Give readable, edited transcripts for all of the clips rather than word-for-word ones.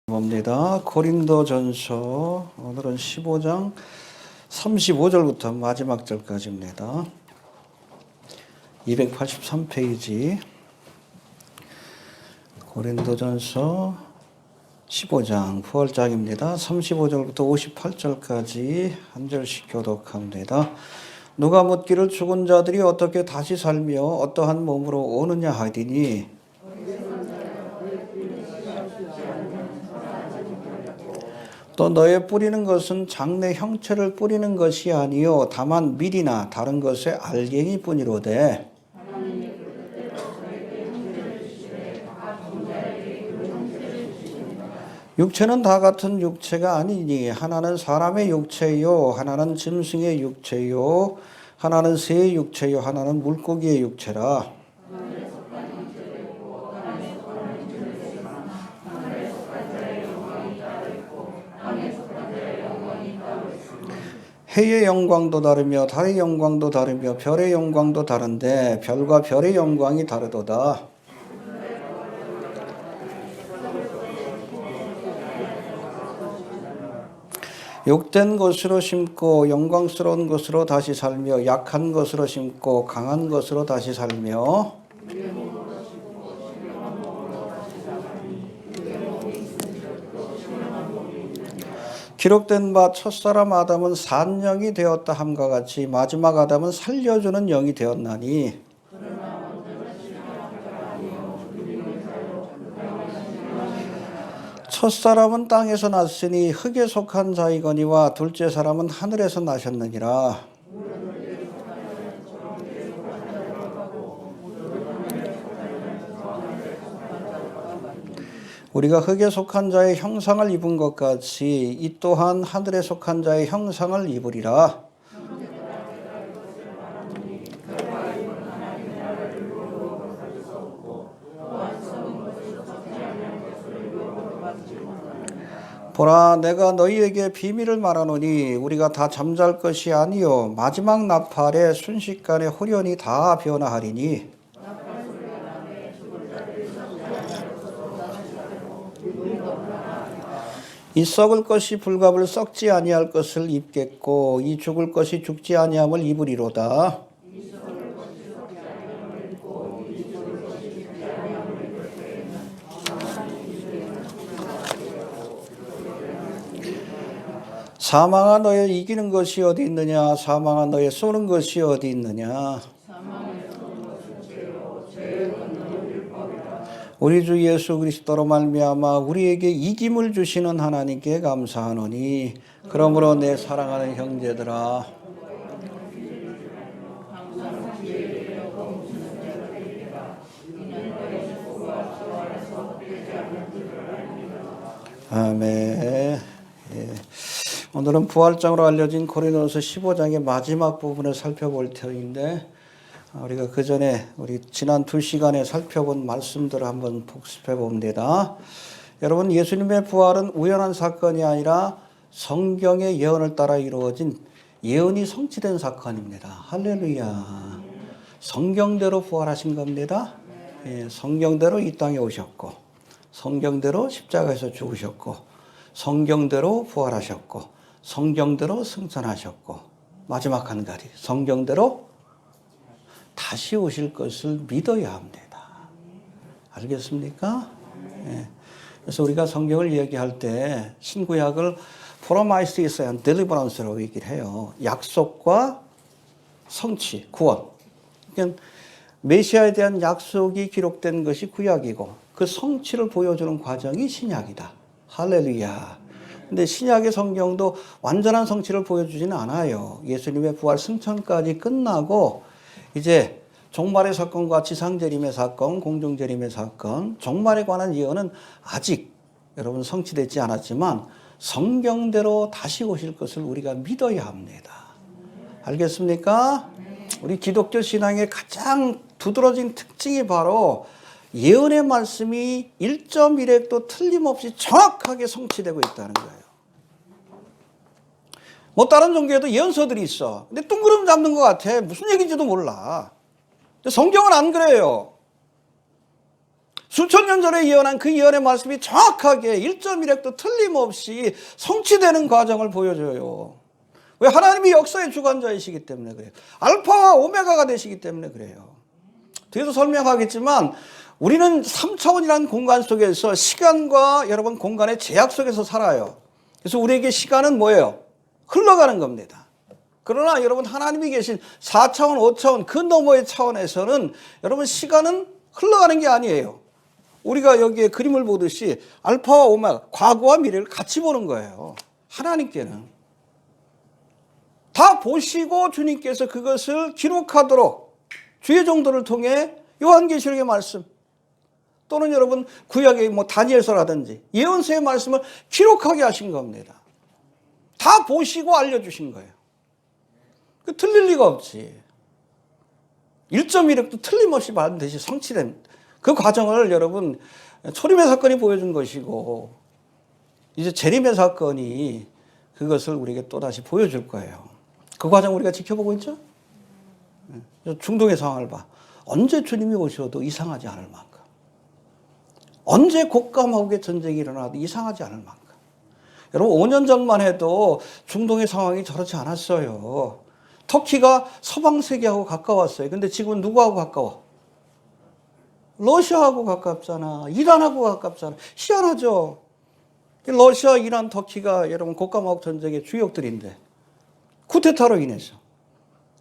봅니다. 고린도전서 오늘은 15장 35절부터 마지막 절까지입니다. 283페이지 고린도전서 15장 부활장입니다. 35절부터 58절까지 한 절씩 교독합니다. 누가 묻기를 죽은 자들이 어떻게 다시 살며 어떠한 몸으로 오느냐 하더니 또 너의 뿌리는 것은 장래 형체를 뿌리는 것이 아니요 다만 밀이나 다른 것의 알갱이 뿐이로되 육체는 다 같은 육체가 아니니 하나는 사람의 육체요 하나는 짐승의 육체요 하나는 새의 육체요 하나는 물고기의 육체라. 해의 영광도 다르며 달의 영광도 다르며 별의 영광도 다른데 별과 별의 영광이 다르도다. 욕된 것으로 심고 영광스러운 것으로 다시 살며 약한 것으로 심고 강한 것으로 다시 살며 기록된 바 첫사람 아담은 산 영이 되었다 함과 같이 마지막 아담은 살려주는 영이 되었나니 첫사람은 땅에서 났으니 흙에 속한 자이거니와 둘째 사람은 하늘에서 나셨느니라. 우리가 흙에 속한 자의 형상을 입은 것 같이 이 또한 하늘에 속한 자의 형상을 입으리라. 보라, 내가 너희에게 비밀을 말하노니 우리가 다 잠잘 것이 아니요 마지막 나팔에 순식간에 홀연히 다 변화하리니 이 썩을 것이 불갑을 썩지 아니할 것을 입겠고 이 죽을 것이 죽지 아니함을 입으리로다. 사망아 너의 이기는 것이 어디 있느냐 사망아 너의 쏘는 것이 어디 있느냐. 우리 주 예수 그리스도로 말미암아 우리에게 이김을 주시는 하나님께 감사하노니 그러므로 내 사랑하는 형제들아 아멘. 예. 오늘은 부활장으로 알려진 고린도전서 15장의 마지막 부분을 살펴볼 터인데 우리가 그 전에 우리 지난 2시간에 살펴본 말씀들을 한번 복습해 봅니다. 여러분, 예수님의 부활은 우연한 사건이 아니라 성경의 예언을 따라 이루어진 예언이 성취된 사건입니다. 할렐루야. 성경대로 부활하신 겁니다. 예, 성경대로 이 땅에 오셨고 성경대로 십자가에서 죽으셨고 성경대로 부활하셨고 성경대로 승천하셨고 마지막 한 가지 성경대로 다시 오실 것을 믿어야 합니다. 알겠습니까? 예. 그래서 우리가 성경을 얘기할 때 신구약을 Promises and Deliverance라고 얘기를 해요. 약속과 성취, 구원. 그러니까 메시아에 대한 약속이 기록된 것이 구약이고 그 성취를 보여주는 과정이 신약이다. 할렐루야. 근데 신약의 성경도 완전한 성취를 보여주지는 않아요. 예수님의 부활 승천까지 끝나고 이제 종말의 사건과 지상재림의 사건, 공중재림의 사건, 종말에 관한 예언은 아직 여러분 성취되지 않았지만 성경대로 다시 오실 것을 우리가 믿어야 합니다. 알겠습니까? 우리 기독교 신앙의 가장 두드러진 특징이 바로 예언의 말씀이 1.1획도 틀림없이 정확하게 성취되고 있다는 거예요. 뭐 다른 종교에도 예언서들이 있어. 근데 둥그름 잡는 것 같아. 무슨 얘기인지도 몰라. 근데 성경은 안 그래요. 수천 년 전에 예언한 그 예언의 말씀이 정확하게 1.1획도 틀림없이 성취되는 과정을 보여줘요. 왜? 하나님이 역사의 주관자이시기 때문에 그래요. 알파와 오메가가 되시기 때문에 그래요. 뒤에서 설명하겠지만 우리는 3차원이라는 공간 속에서 시간과 여러분 공간의 제약 속에서 살아요. 그래서 우리에게 시간은 뭐예요? 흘러가는 겁니다. 그러나 여러분 하나님이 계신 4차원, 5차원 그 너머의 차원에서는 여러분 시간은 흘러가는 게 아니에요. 우리가 여기에 그림을 보듯이 알파와 오메가, 과거와 미래를 같이 보는 거예요. 하나님께는. 다 보시고 주님께서 그것을 기록하도록 주의 종들을 통해 요한계시록의 말씀 또는 여러분 구약의 다니엘서라든지 예언서의 말씀을 기록하게 하신 겁니다. 다 보시고 알려주신 거예요. 그 틀릴 리가 없지. 1.1획도 틀림없이 반드시 성취된 그 과정을 여러분 초림의 사건이 보여준 것이고 이제 재림의 사건이 그것을 우리에게 또다시 보여줄 거예요. 그 과정 우리가 지켜보고 있죠? 중동의 상황을 봐. 언제 주님이 오셔도 이상하지 않을 만큼. 언제 곡감하게 전쟁이 일어나도 이상하지 않을 만큼. 여러분 5년 전만 해도 중동의 상황이 저렇지 않았어요. 터키가 서방 세계하고 가까웠어요. 근데 지금은 누구하고 가까워? 러시아하고 가깝잖아. 이란하고 가깝잖아. 희한하죠. 러시아, 이란, 터키가 여러분 곡감하고 전쟁의 주역들인데 쿠데타로 인해서.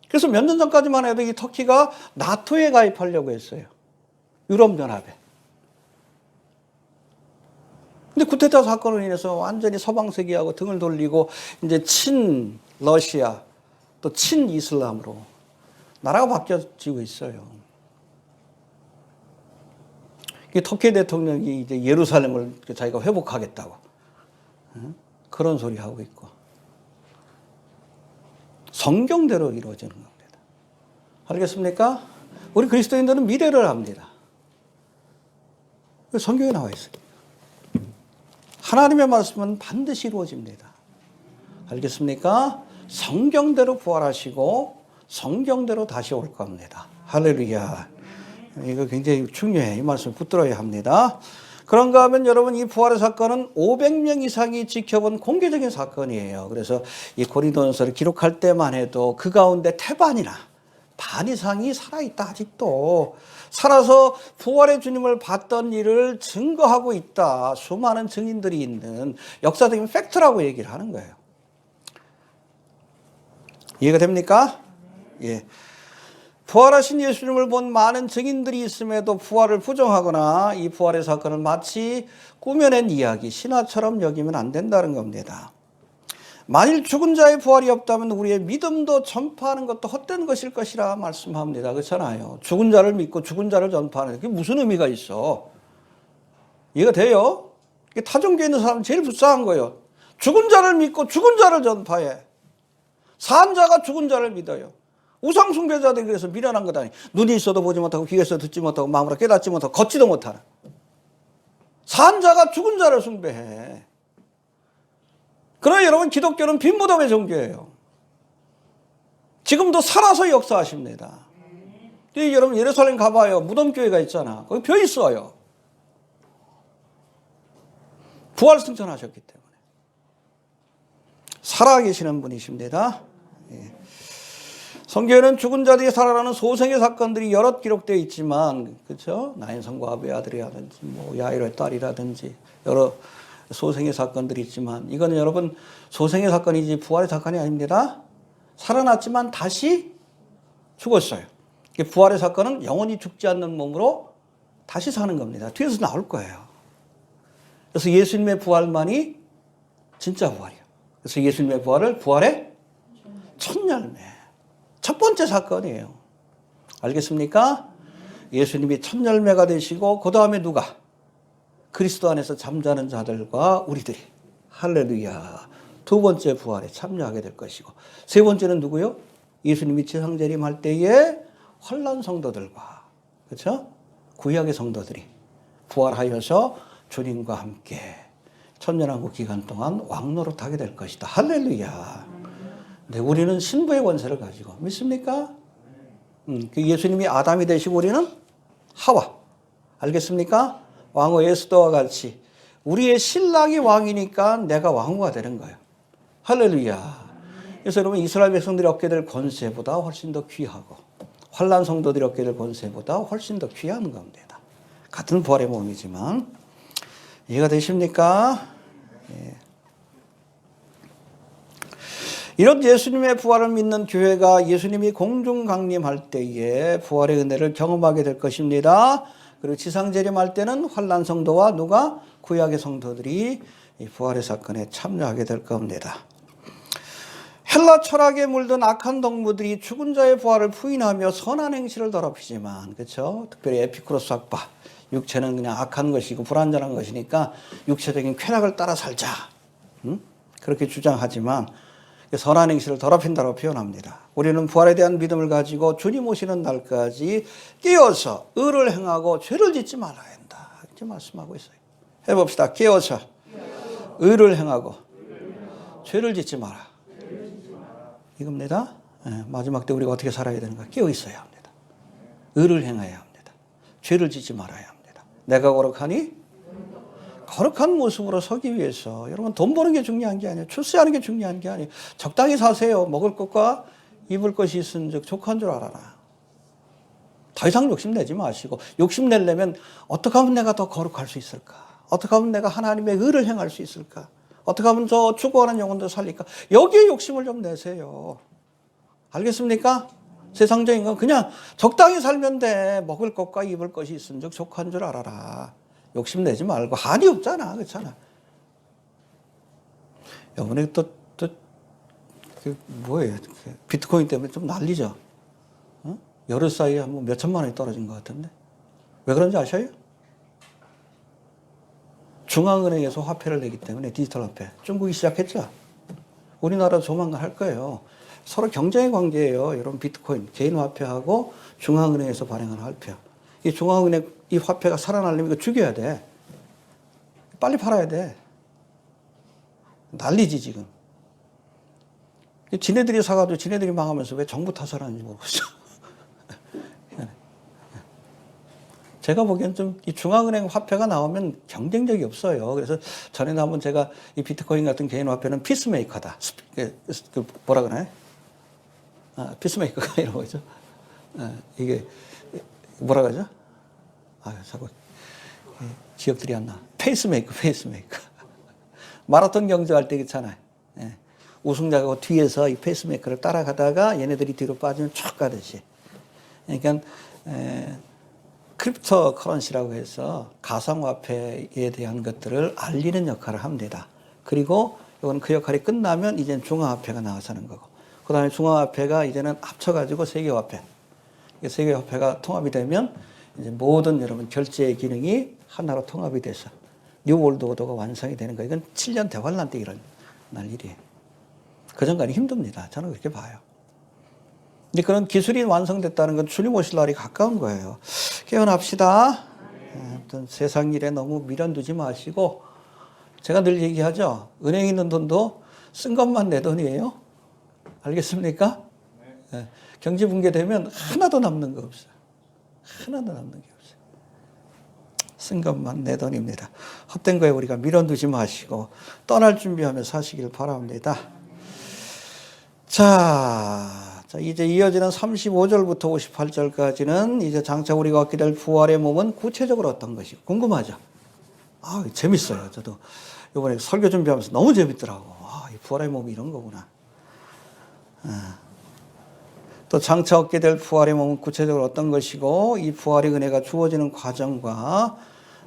그래서 몇 년 전까지만 해도 이 터키가 나토에 가입하려고 했어요. 유럽연합에. 근데 쿠데타 사건으로 인해서 완전히 서방 세계하고 등을 돌리고 이제 친 러시아 또 친 이슬람으로 나라가 바뀌어지고 있어요. 터키 대통령이 이제 예루살렘을 자기가 회복하겠다고 그런 소리 하고 있고 성경대로 이루어지는 겁니다. 알겠습니까? 우리 그리스도인들은 미래를 압니다. 성경에 나와 있습니다. 하나님의 말씀은 반드시 이루어집니다. 알겠습니까? 성경대로 부활하시고 성경대로 다시 올 겁니다. 할렐루야. 이거 굉장히 중요해. 이 말씀 붙들어야 합니다. 그런가 하면 여러분 이 부활의 사건은 500명 이상이 지켜본 공개적인 사건이에요. 그래서 이 고린도전서를 기록할 때만 해도 그 가운데 태반이나 반 이상이 살아있다. 아직도 살아서 부활의 주님을 봤던 일을 증거하고 있다. 수많은 증인들이 있는 역사적인 팩트라고 얘기를 하는 거예요. 이해가 됩니까? 예. 부활하신 예수님을 본 많은 증인들이 있음에도 부활을 부정하거나 이 부활의 사건을 마치 꾸며낸 이야기, 신화처럼 여기면 안 된다는 겁니다. 만일 죽은 자의 부활이 없다면 우리의 믿음도 전파하는 것도 헛된 것일 것이라 말씀합니다. 그렇잖아요. 죽은 자를 믿고 죽은 자를 전파하는 게 무슨 의미가 있어? 이해가 돼요? 타종교에 있는 사람은 제일 불쌍한 거예요. 죽은 자를 믿고 죽은 자를 전파해. 산 자가 죽은 자를 믿어요. 우상 숭배자들이 그래서 미련한 것 아니. 눈이 있어도 보지 못하고 귀가 있어도 듣지 못하고 마음으로 깨닫지 못하고 걷지도 못하는. 산 자가 죽은 자를 숭배해. 그러나 여러분 기독교는 빈 무덤의 종교예요. 지금도 살아서 역사하십니다. 여러분 예루살렘 가봐요. 무덤교회가 있잖아. 거기 벼 있어요. 부활 승천하셨기 때문에. 살아계시는 분이십니다. 예. 성경에는 죽은 자들이 살아나는 소생의 사건들이 여럿 기록되어 있지만, 그렇죠? 나인성과 아베 아들이라든지, 야이로의 딸이라든지 여러 소생의 사건들이 있지만, 이거는 여러분 소생의 사건이지 부활의 사건이 아닙니다. 살아났지만 다시 죽었어요. 부활의 사건은 영원히 죽지 않는 몸으로 다시 사는 겁니다. 뒤에서 나올 거예요. 그래서 예수님의 부활만이 진짜 부활이에요. 그래서 예수님의 부활을 부활의 첫 열매. 첫 번째 사건이에요. 알겠습니까? 예수님이 첫 열매가 되시고 그 다음에 누가? 그리스도 안에서 잠자는 자들과 우리들이. 할렐루야. 두 번째 부활에 참여하게 될 것이고 세 번째는 누구요? 예수님이 지상재림할 때에 환난 성도들과 그렇죠? 구약의 성도들이 부활하여서 주님과 함께 천년왕국 기간 동안 왕노릇하게 될 것이다. 할렐루야. 네, 우리는 신부의 권세를 가지고 믿습니까? 그 예수님이 아담이 되시고 우리는 하와. 알겠습니까? 왕후 에스더와 같이 우리의 신랑이 왕이니까 내가 왕후가 되는 거예요. 할렐루야. 그래서 여러분 이스라엘 백성들이 얻게 될 권세보다 훨씬 더 귀하고 환난 성도들이 얻게 될 권세보다 훨씬 더 귀한 겁니다. 같은 부활의 몸이지만 이해가 되십니까? 예. 이런 예수님의 부활을 믿는 교회가 예수님이 공중 강림할 때에 부활의 은혜를 경험하게 될 것입니다. 그리고 지상 재림할 때는 환난 성도와 누가 구약의 성도들이 이 부활의 사건에 참여하게 될 겁니다. 헬라 철학에 물든 악한 동무들이 죽은 자의 부활을 부인하며 선한 행실을 더럽히지만, 그렇죠? 특별히 에피쿠로스 학파, 육체는 그냥 악한 것이고 불완전한 것이니까 육체적인 쾌락을 따라 살자, 그렇게 주장하지만 선한 행실을 더럽힌다고 표현합니다. 우리는 부활에 대한 믿음을 가지고 주님 오시는 날까지 깨어서 의를 행하고 죄를 짓지 말아야 한다, 이렇게 말씀하고 있어요. 해봅시다. 깨어서 의를 행하고 죄를 짓지 마라. 이겁니다. 마지막 때 우리가 어떻게 살아야 되는가? 깨어 있어야 합니다. 의를 행해야 합니다. 죄를 짓지 말아야 합니다. 내가 거룩하니 거룩한 모습으로 서기 위해서 여러분 돈 버는 게 중요한 게 아니에요. 출세하는 게 중요한 게 아니에요. 적당히 사세요. 먹을 것과 입을 것이 있은즉 족한 줄 알아라. 더 이상 욕심내지 마시고, 욕심내려면 어떻게 하면 내가 더 거룩할 수 있을까? 어떻게 하면 내가 하나님의 의를 행할 수 있을까? 어떻게 하면 저 죽어가는 영혼도 살릴까? 여기에 욕심을 좀 내세요. 알겠습니까? 세상적인 건 그냥 적당히 살면 돼. 먹을 것과 입을 것이 있은즉 족한 줄 알아라. 욕심내지 말고. 한이 없잖아. 그렇잖아. 이번에 뭐예요? 비트코인 때문에 좀 난리죠? 어? 열흘 사이에 한 몇 천만 원이 떨어진 것 같은데. 왜 그런지 아셔요? 중앙은행에서 화폐를 내기 때문에, 디지털 화폐. 중국이 시작했죠. 우리나라도 조만간 할 거예요. 서로 경쟁의 관계예요. 여러분 비트코인, 개인 화폐하고 중앙은행에서 발행하는 화폐. 이 중앙은행 이 화폐가 살아나려면 이거 죽여야 돼. 빨리 팔아야 돼. 난리지 지금. 지네들이 사가지고 지네들이 망하면서 왜 정부 탓하라는지 모르겠어. 제가 보기엔 좀 이 중앙은행 화폐가 나오면 경쟁력이 없어요. 그래서 전에도 한번 제가 이 비트코인 같은 개인 화폐는 피스메이커다. 뭐라 그러나요? 피스메이커가 이런 거죠. 이게 뭐라 그러죠? 자꾸 기억들이 안 나. 페이스메이커. 마라톤 경주할 때 그렇잖아요. 예. 우승자가 뒤에서 이 페이스메이커를 따라가다가 얘네들이 뒤로 빠지면 쭉 가듯이. 그러니까 크립토 커런시라고 해서 가상화폐에 대한 것들을 알리는 역할을 합니다. 그리고 이건 그 역할이 끝나면 이제는 중앙화폐가 나와서 하는 거고, 그 다음에 중앙화폐가 이제는 합쳐가지고 세계화폐. 세계화폐가 통합이 되면 이제 모든 여러분 결제의 기능이 하나로 통합이 돼서 뉴 월드 오더가 완성이 되는 거예요. 이건 7년 대환란 때 일어날 일이에요. 그 전까지 힘듭니다. 저는 그렇게 봐요. 근데 그런 기술이 완성됐다는 건 주님 오실 날이 가까운 거예요. 깨어납시다. 아무튼 세상 일에 너무 미련 두지 마시고, 제가 늘 얘기하죠. 은행에 있는 돈도 쓴 것만 내 돈이에요. 알겠습니까? 네. 경제 붕괴되면 하나도 남는 거 없어요. 하나도 남는 게 없어요. 쓴 것만 내 돈입니다. 헛된 거에 우리가 미련 두지 마시고 떠날 준비하며 사시길 바랍니다. 자, 이제 이어지는 35절부터 58절까지는 이제 장차 우리가 얻게 될 부활의 몸은 구체적으로 어떤 것이 궁금하죠? 재밌어요. 저도 이번에 설교 준비하면서 너무 재밌더라고. 이 부활의 몸이 이런 거구나. 또 장차 얻게 될 부활의 몸은 구체적으로 어떤 것이고, 이 부활의 은혜가 주어지는 과정과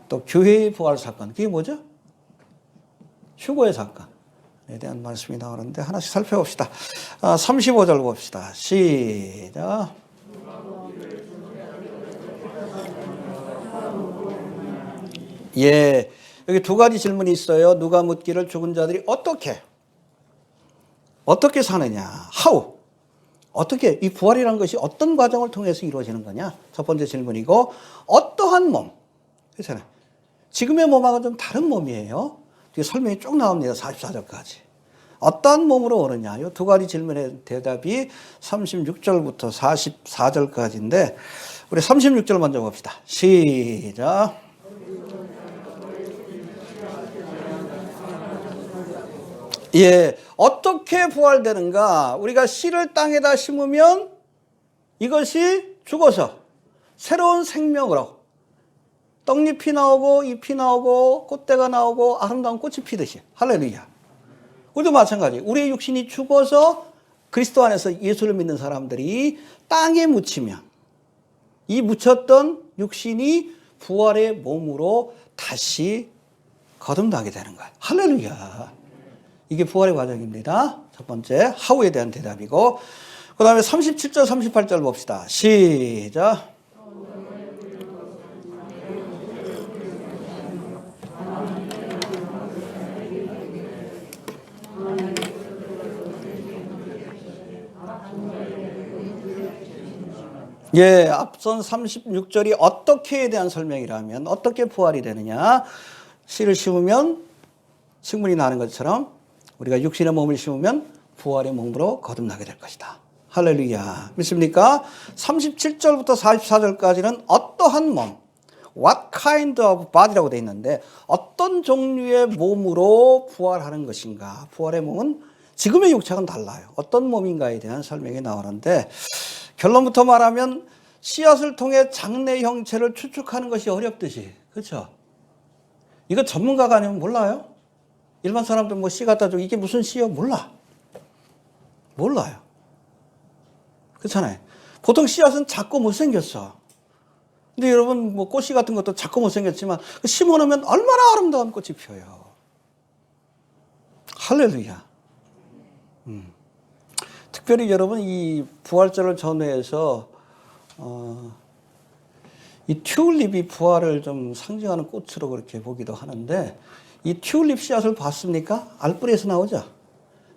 또 교회의 부활 사건, 그게 뭐죠? 휴거의 사건에 대한 말씀이 나오는데 하나씩 살펴봅시다. 35절 봅시다. 시작. 예, 여기 두 가지 질문이 있어요. 누가 묻기를 죽은 자들이 어떻게 사느냐? How? 어떻게, 이 부활이라는 것이 어떤 과정을 통해서 이루어지는 거냐? 첫 번째 질문이고, 어떠한 몸? 그렇잖아요. 지금의 몸하고 좀 다른 몸이에요. 뒤에 설명이 쭉 나옵니다. 44절까지. 어떠한 몸으로 오느냐? 이 두 가지 질문의 대답이 36절부터 44절까지인데, 우리 36절 먼저 봅시다. 시작. 예, 어떻게 부활되는가? 우리가 씨를 땅에다 심으면 이것이 죽어서 새로운 생명으로 떡잎이 나오고 잎이 나오고 꽃대가 나오고 아름다운 꽃이 피듯이. 할렐루야. 우리도 마찬가지. 우리의 육신이 죽어서 그리스도 안에서 예수를 믿는 사람들이 땅에 묻히면 이 묻혔던 육신이 부활의 몸으로 다시 거듭나게 되는 거예요. 할렐루야. 이게 부활의 과정입니다. 첫 번째, 하우에 대한 대답이고, 그 다음에 37절, 38절 봅시다. 시작. 예, 앞선 36절이 어떻게에 대한 설명이라면 어떻게 부활이 되느냐. 씨를 심으면 식물이 나는 것처럼 우리가 육신의 몸을 심으면 부활의 몸으로 거듭나게 될 것이다. 할렐루야. 믿습니까? 37절부터 44절까지는 어떠한 몸, what kind of body라고 되어 있는데 어떤 종류의 몸으로 부활하는 것인가. 부활의 몸은 지금의 육체와는 달라요. 어떤 몸인가에 대한 설명이 나오는데 결론부터 말하면 씨앗을 통해 장내 형체를 추측하는 것이 어렵듯이, 그렇죠? 이거 전문가가 아니면 몰라요? 일반 사람들 뭐 씨 갖다 주고 이게 무슨 씨요? 몰라요. 그렇잖아요. 보통 씨앗은 작고 못생겼어. 근데 여러분 뭐 꽃씨 같은 것도 작고 못생겼지만 심어놓으면 얼마나 아름다운 꽃이 펴요. 할렐루야. 특별히 여러분 이 부활절을 전후해서 이 튤립이 부활을 좀 상징하는 꽃으로 그렇게 보기도 하는데 이 튤립 씨앗을 봤습니까? 알뿌리에서 나오죠.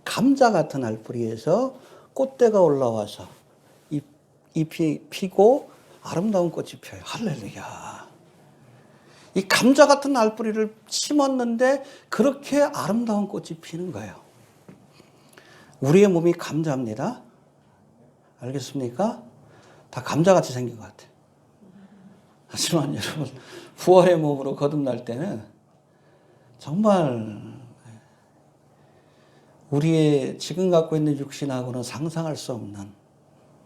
감자 같은 알뿌리에서 꽃대가 올라와서 잎이 피고 아름다운 꽃이 펴요. 할렐루야. 이 감자 같은 알뿌리를 심었는데 그렇게 아름다운 꽃이 피는 거예요. 우리의 몸이 감자입니다. 알겠습니까? 다 감자같이 생긴 것 같아요. 하지만 여러분 부활의 몸으로 거듭날 때는 정말 우리의 지금 갖고 있는 육신하고는 상상할 수 없는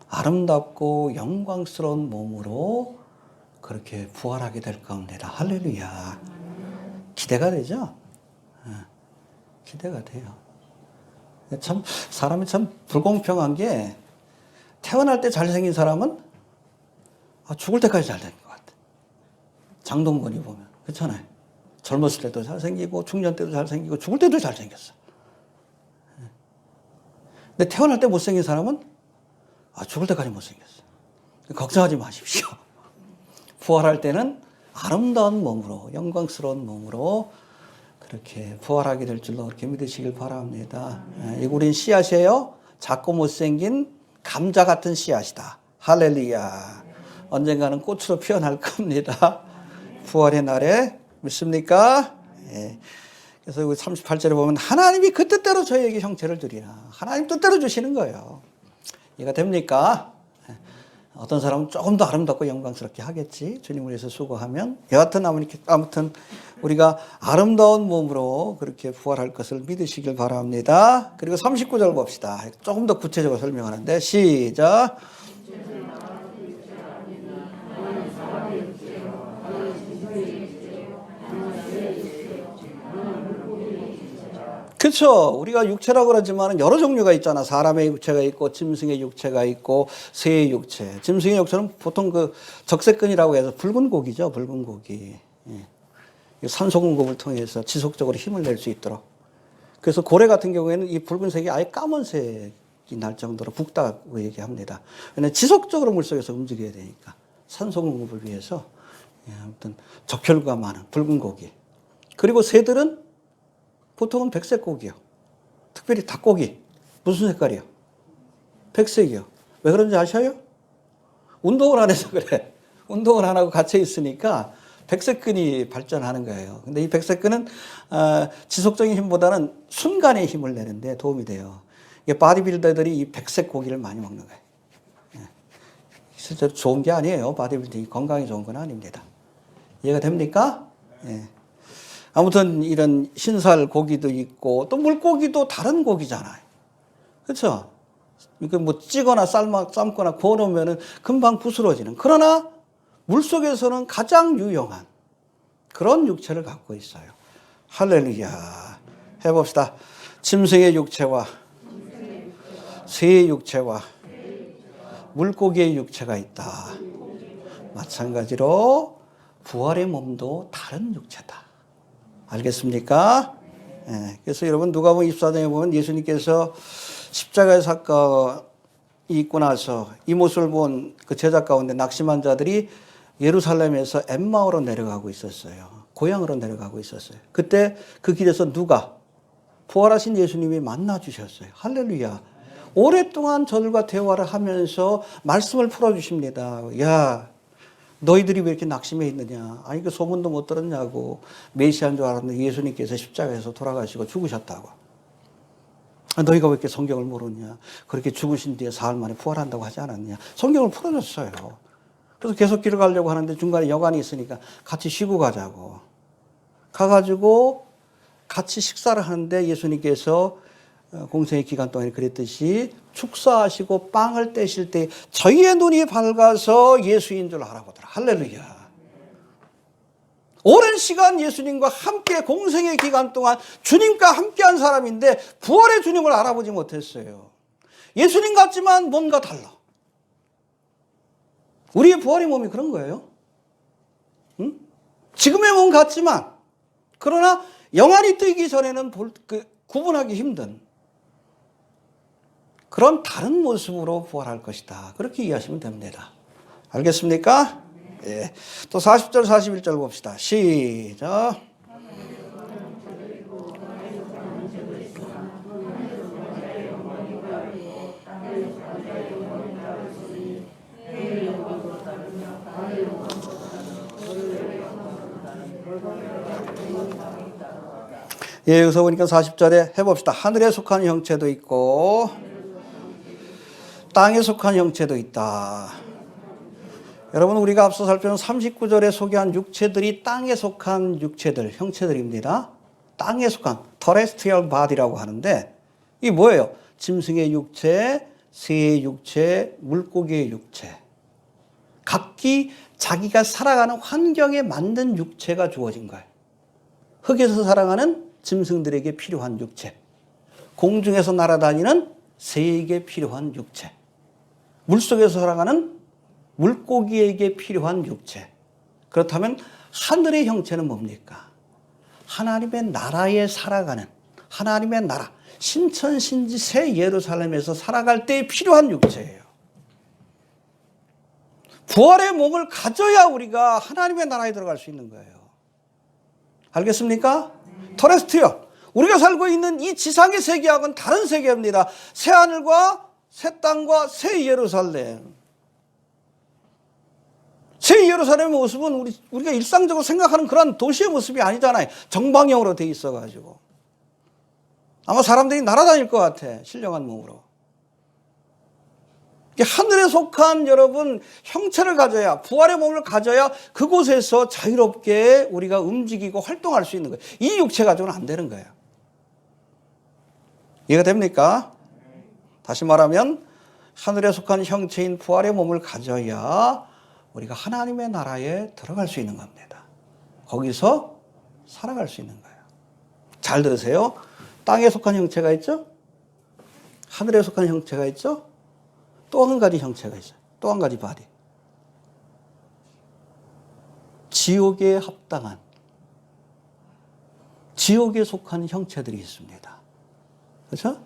아름답고 영광스러운 몸으로 그렇게 부활하게 될 겁니다. 할렐루야. 기대가 되죠? 기대가 돼요. 참 사람이 참 불공평한 게 태어날 때 잘생긴 사람은 죽을 때까지 잘생긴 것 같아. 장동건이 보면 그렇잖아요. 젊었을 때도 잘생기고 중년 때도 잘생기고 죽을 때도 잘생겼어. 근데 태어날 때 못생긴 사람은 죽을 때까지 못생겼어. 걱정하지 마십시오. 부활할 때는 아름다운 몸으로 영광스러운 몸으로 그렇게 부활하게 될 줄로 그렇게 믿으시길 바랍니다. 이거 우린 씨앗이에요. 작고 못생긴 감자 같은 씨앗이다. 할렐루야. 언젠가는 꽃으로 피어날 겁니다. 부활의 날에 믿습니까? 예. 그래서 38절에 보면 하나님이 그 뜻대로 저희에게 형체를 주리라. 하나님 뜻대로 주시는 거예요. 이해가 됩니까? 어떤 사람은 조금 더 아름답고 영광스럽게 하겠지. 주님을 위해서 수고하면. 여하튼 아무튼 우리가 아름다운 몸으로 그렇게 부활할 것을 믿으시길 바랍니다. 그리고 39절 봅시다. 조금 더 구체적으로 설명하는데 시작. 그렇죠. 우리가 육체라고 그러지만 여러 종류가 있잖아. 사람의 육체가 있고 짐승의 육체가 있고 새의 육체. 짐승의 육체는 보통 그 적색근이라고 해서 붉은 고기죠. 붉은 고기. 예. 산소 공급을 통해서 지속적으로 힘을 낼 수 있도록. 그래서 고래 같은 경우에는 이 붉은색이 아예 까만색이 날 정도로 붉다고 얘기합니다. 왜냐하면 지속적으로 물속에서 움직여야 되니까. 산소 공급을 위해서. 예, 아무튼 적혈구가 많은 붉은 고기. 그리고 새들은 보통은 백색 고기요. 특별히 닭고기. 무슨 색깔이요? 백색이요. 왜 그런지 아셔요? 운동을 안 해서 그래. 운동을 안 하고 갇혀 있으니까 백색근이 발전하는 거예요. 근데 이 백색근은 지속적인 힘보다는 순간의 힘을 내는데 도움이 돼요. 이게 바디빌더들이 이 백색 고기를 많이 먹는 거예요. 실제로 좋은 게 아니에요. 바디빌딩이 건강에 좋은 건 아닙니다. 이해가 됩니까? 예. 아무튼 이런 흰살 고기도 있고 또 물고기도 다른 고기잖아요. 그렇죠? 이거 뭐 찌거나 삶거나 구워놓으면 금방 부스러지는. 그러나 물속에서는 가장 유용한 그런 육체를 갖고 있어요. 할렐루야. 해봅시다. 짐승의 육체와 새의 육체와 물고기의 육체가 있다. 마찬가지로 부활의 몸도 다른 육체다. 알겠습니까? 예, 그래서 여러분 누가복음 24장에 보면 예수님께서 십자가의 사건이 있고 나서 이 모습을 본 그 제자 가운데 낙심한 자들이 예루살렘에서 엠마오로 내려가고 있었어요. 고향으로 내려가고 있었어요. 그때 그 길에서 누가? 부활하신 예수님이 만나 주셨어요. 할렐루야. 오랫동안 저들과 대화를 하면서 말씀을 풀어주십니다. 야, 너희들이 왜 이렇게 낙심해 있느냐? 아니, 그 소문도 못 들었냐고. 메시아인 줄 알았는데 예수님께서 십자가에서 돌아가시고 죽으셨다고. 너희가 왜 이렇게 성경을 모르냐? 그렇게 죽으신 뒤에 사흘 만에 부활한다고 하지 않았냐? 성경을 풀어줬어요. 그래서 계속 길을 가려고 하는데 중간에 여관이 있으니까 같이 쉬고 가자고. 가가지고 같이 식사를 하는데 예수님께서 공생의 기간 동안에 그랬듯이 축사하시고 빵을 떼실 때 저희의 눈이 밝아서 예수인 줄 알아보더라. 할렐루야. 오랜 시간 예수님과 함께 공생의 기간 동안 주님과 함께한 사람인데 부활의 주님을 알아보지 못했어요. 예수님 같지만 뭔가 달라. 우리의 부활의 몸이 그런 거예요. 응? 지금의 몸 같지만 그러나 영안이 뜨기 전에는 구분하기 힘든 그런 다른 모습으로 부활할 것이다. 그렇게 이해하시면 됩니다. 알겠습니까? 예. 또 40절 41절 봅시다. 시작. 예, 여기서 보니까 40절에 해봅시다. 하늘에 속한 형체도 있고 땅에 속한 형체도 있다. 여러분, 우리가 앞서 살펴본 39절에 소개한 육체들이 땅에 속한 육체들, 형체들입니다. 땅에 속한 terrestrial body라고 하는데 이게 뭐예요? 짐승의 육체, 새의 육체, 물고기의 육체. 각기 자기가 살아가는 환경에 맞는 육체가 주어진 거예요. 흙에서 살아가는 짐승들에게 필요한 육체, 공중에서 날아다니는 새에게 필요한 육체, 물속에서 살아가는 물고기에게 필요한 육체. 그렇다면 하늘의 형체는 뭡니까? 하나님의 나라에 살아가는 하나님의 나라, 신천신지 새 예루살렘에서 살아갈 때 필요한 육체예요. 부활의 몸을 가져야 우리가 하나님의 나라에 들어갈 수 있는 거예요. 알겠습니까? 터레스트리얼. 우리가 살고 있는 이 지상의 세계하고는 다른 세계입니다. 새 하늘과 새 땅과 새 예루살렘. 새 예루살렘의 모습은 우리가 일상적으로 생각하는 그런 도시의 모습이 아니잖아요. 정방형으로 돼 있어가지고. 아마 사람들이 날아다닐 것 같아. 신령한 몸으로. 하늘에 속한 여러분 형체를 가져야, 부활의 몸을 가져야 그곳에서 자유롭게 우리가 움직이고 활동할 수 있는 거예요. 이 육체 가지고는 안 되는 거예요. 이해가 됩니까? 다시 말하면 하늘에 속한 형체인 부활의 몸을 가져야 우리가 하나님의 나라에 들어갈 수 있는 겁니다. 거기서 살아갈 수 있는 거예요. 잘 들으세요. 땅에 속한 형체가 있죠? 하늘에 속한 형체가 있죠? 또 한 가지 형체가 있어요. 또 한 가지 바디. 지옥에 합당한, 지옥에 속한 형체들이 있습니다. 그렇죠?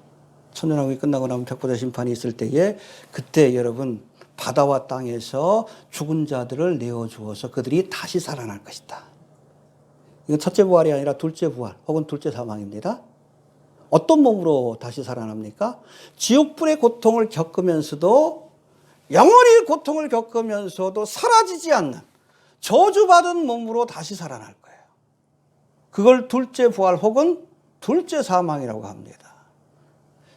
천년왕국이 끝나고 나면 백보자 심판이 있을 때에 그때 여러분 바다와 땅에서 죽은 자들을 내어주어서 그들이 다시 살아날 것이다. 이건 첫째 부활이 아니라 둘째 부활 혹은 둘째 사망입니다. 어떤 몸으로 다시 살아납니까? 지옥불의 고통을 겪으면서도 영원히 고통을 겪으면서도 사라지지 않는 저주받은 몸으로 다시 살아날 거예요. 그걸 둘째 부활 혹은 둘째 사망이라고 합니다.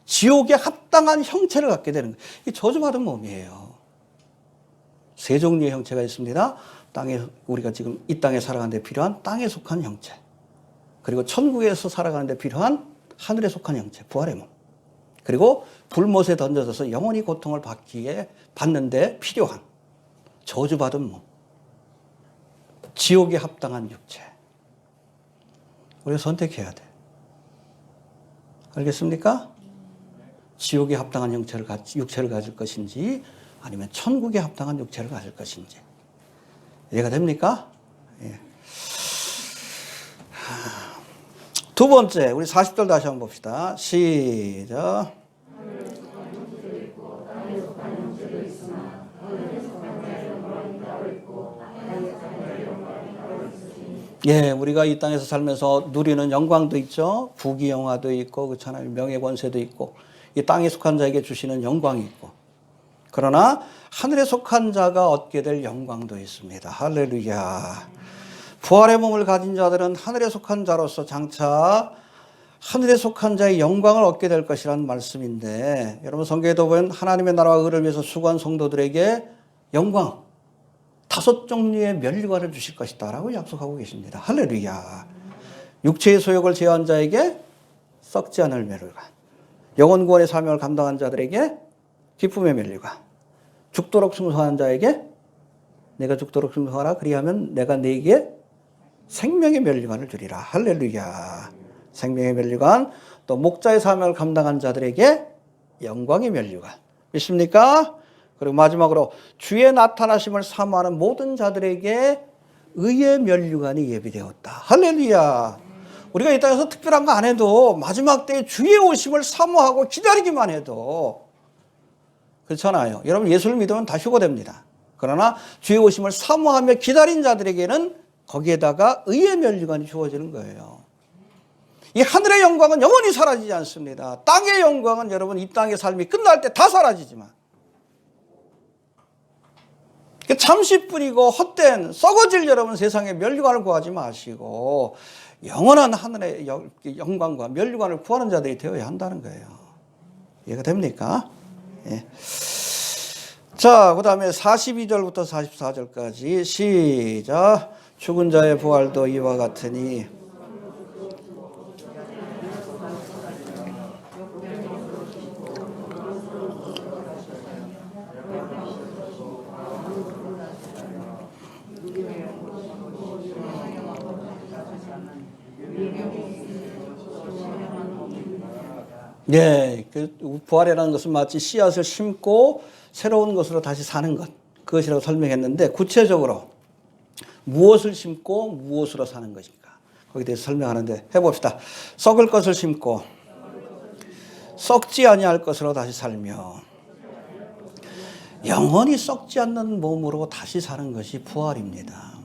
지옥에 합당한 형체를 갖게 되는 거예요. 이 저주받은 몸이에요. 세 종류의 형체가 있습니다. 땅에, 우리가 지금 이 땅에 살아가는 데 필요한 땅에 속한 형체. 그리고 천국에서 살아가는데 필요한 하늘에 속한 형체, 부활의 몸. 그리고 불못에 던져져서 영원히 고통을 받는데 필요한 저주받은 몸. 지옥에 합당한 육체. 우리가 선택해야 돼. 알겠습니까? 지옥에 합당한 육체를 가질 것인지 아니면 천국에 합당한 육체를 가질 것인지. 이해가 됩니까? 예. 두 번째, 우리 40절 다시 한번 봅시다. 시작. 예, 우리가 이 땅에서 살면서 누리는 영광도 있죠. 부귀영화도 있고, 그렇잖아요. 명예권세도 있고, 이 땅에 속한 자에게 주시는 영광이 있고. 그러나 하늘에 속한 자가 얻게 될 영광도 있습니다. 할렐루야. 부활의 몸을 가진 자들은 하늘에 속한 자로서 장차 하늘에 속한 자의 영광을 얻게 될 것이라는 말씀인데, 여러분 성경에도 보면 하나님의 나라와 의를 위해서 수고한 성도들에게 영광, 5 종류의 면류관을 주실 것이다 라고 약속하고 계십니다. 할렐루야. 육체의 소욕을 제어한 자에게 썩지 않을 면류관, 영혼 구원의 사명을 감당한 자들에게 기쁨의 면류관, 죽도록 충성한 자에게 내가 죽도록 충성하라 그리하면 내가 네게 생명의 면류관을 주리라. 할렐루야. 생명의 면류관, 또 목자의 사명을 감당한 자들에게 영광의 면류관. 믿습니까? 그리고 마지막으로 주의 나타나심을 사모하는 모든 자들에게 의의 면류관이 예비되었다. 할렐루야. 우리가 이 땅에서 특별한 거 안 해도 마지막 때에 주의 오심을 사모하고 기다리기만 해도 그렇잖아요. 여러분 예수를 믿으면 다 휴거됩니다. 그러나 주의 오심을 사모하며 기다린 자들에게는 거기에다가 의의 면류관이 주어지는 거예요. 이 하늘의 영광은 영원히 사라지지 않습니다. 땅의 영광은 여러분 이 땅의 삶이 끝날 때 다 사라지지만 잠시뿐이고 헛된 썩어질 여러분 세상에 면류관을 구하지 마시고 영원한 하늘의 영광과 면류관을 구하는 자들이 되어야 한다는 거예요. 이해가 됩니까? 예. 자, 그 다음에 42절부터 44절까지 시작. 죽은 자의 부활도 이와 같으니 예, 그 부활이라는 것은 마치 씨앗을 심고 새로운 것으로 다시 사는 것, 그것이라고 설명했는데 구체적으로 무엇을 심고 무엇으로 사는 것인가 거기에 대해서 설명하는데 해봅시다. 썩을 것을 심고 썩지 아니할 것으로 다시 살며 영원히 썩지 않는 몸으로 다시 사는 것이 부활입니다.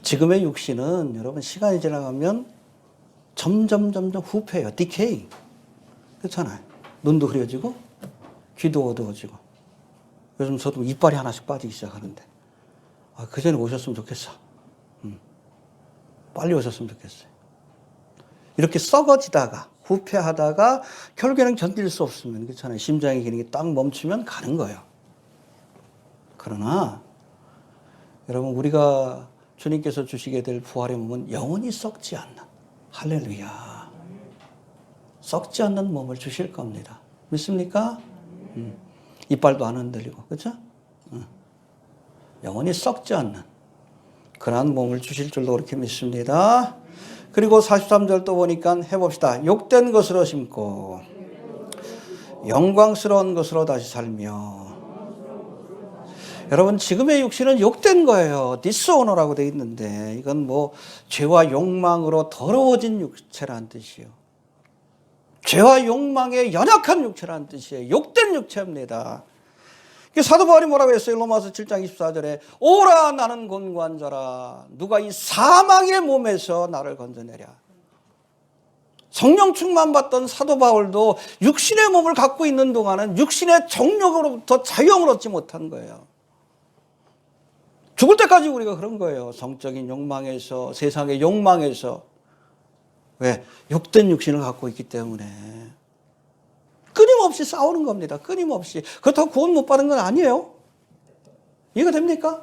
지금의 육신은 여러분 시간이 지나가면 점점 후패해요. 디케이. 그렇잖아요. 눈도 흐려지고 귀도 어두워지고 요즘 저도 이빨이 하나씩 빠지기 시작하는데 그 전에 오셨으면 좋겠어. 빨리 오셨으면 좋겠어요. 이렇게 썩어지다가 후패하다가 결국에는 견딜 수 없으면 그렇잖아요. 심장의 기능이 딱 멈추면 가는 거예요. 그러나 여러분 우리가 주님께서 주시게 될 부활의 몸은 영원히 썩지 않는 할렐루야. 썩지 않는 몸을 주실 겁니다. 믿습니까? 이빨도 안 흔들리고 그렇죠? 영원히 썩지 않는 그러한 몸을 주실 줄로 그렇게 믿습니다. 그리고 43절 또 보니까 해봅시다. 욕된 것으로 심고 영광스러운 것으로 다시 살며 여러분 지금의 육신은 욕된 거예요. 디스오너라고 되어 있는데 이건 뭐 죄와 욕망으로 더러워진 육체라는 뜻이에요. 죄와 욕망에 연약한 육체라는 뜻이에요. 욕된 육체입니다. 사도 바울이 뭐라고 했어요? 로마서 7장 24절에 오라 나는 곤고한 자라 누가 이 사망의 몸에서 나를 건져내랴. 성령 충만 받던 사도 바울도 육신의 몸을 갖고 있는 동안은 육신의 정욕으로부터 자유함을 얻지 못한 거예요. 죽을 때까지 우리가 그런 거예요. 성적인 욕망에서 세상의 욕망에서 왜? 욕된 육신을 갖고 있기 때문에 끊임없이 싸우는 겁니다. 끊임없이. 그렇다고 구원 못 받은 건 아니에요. 이해가 됩니까?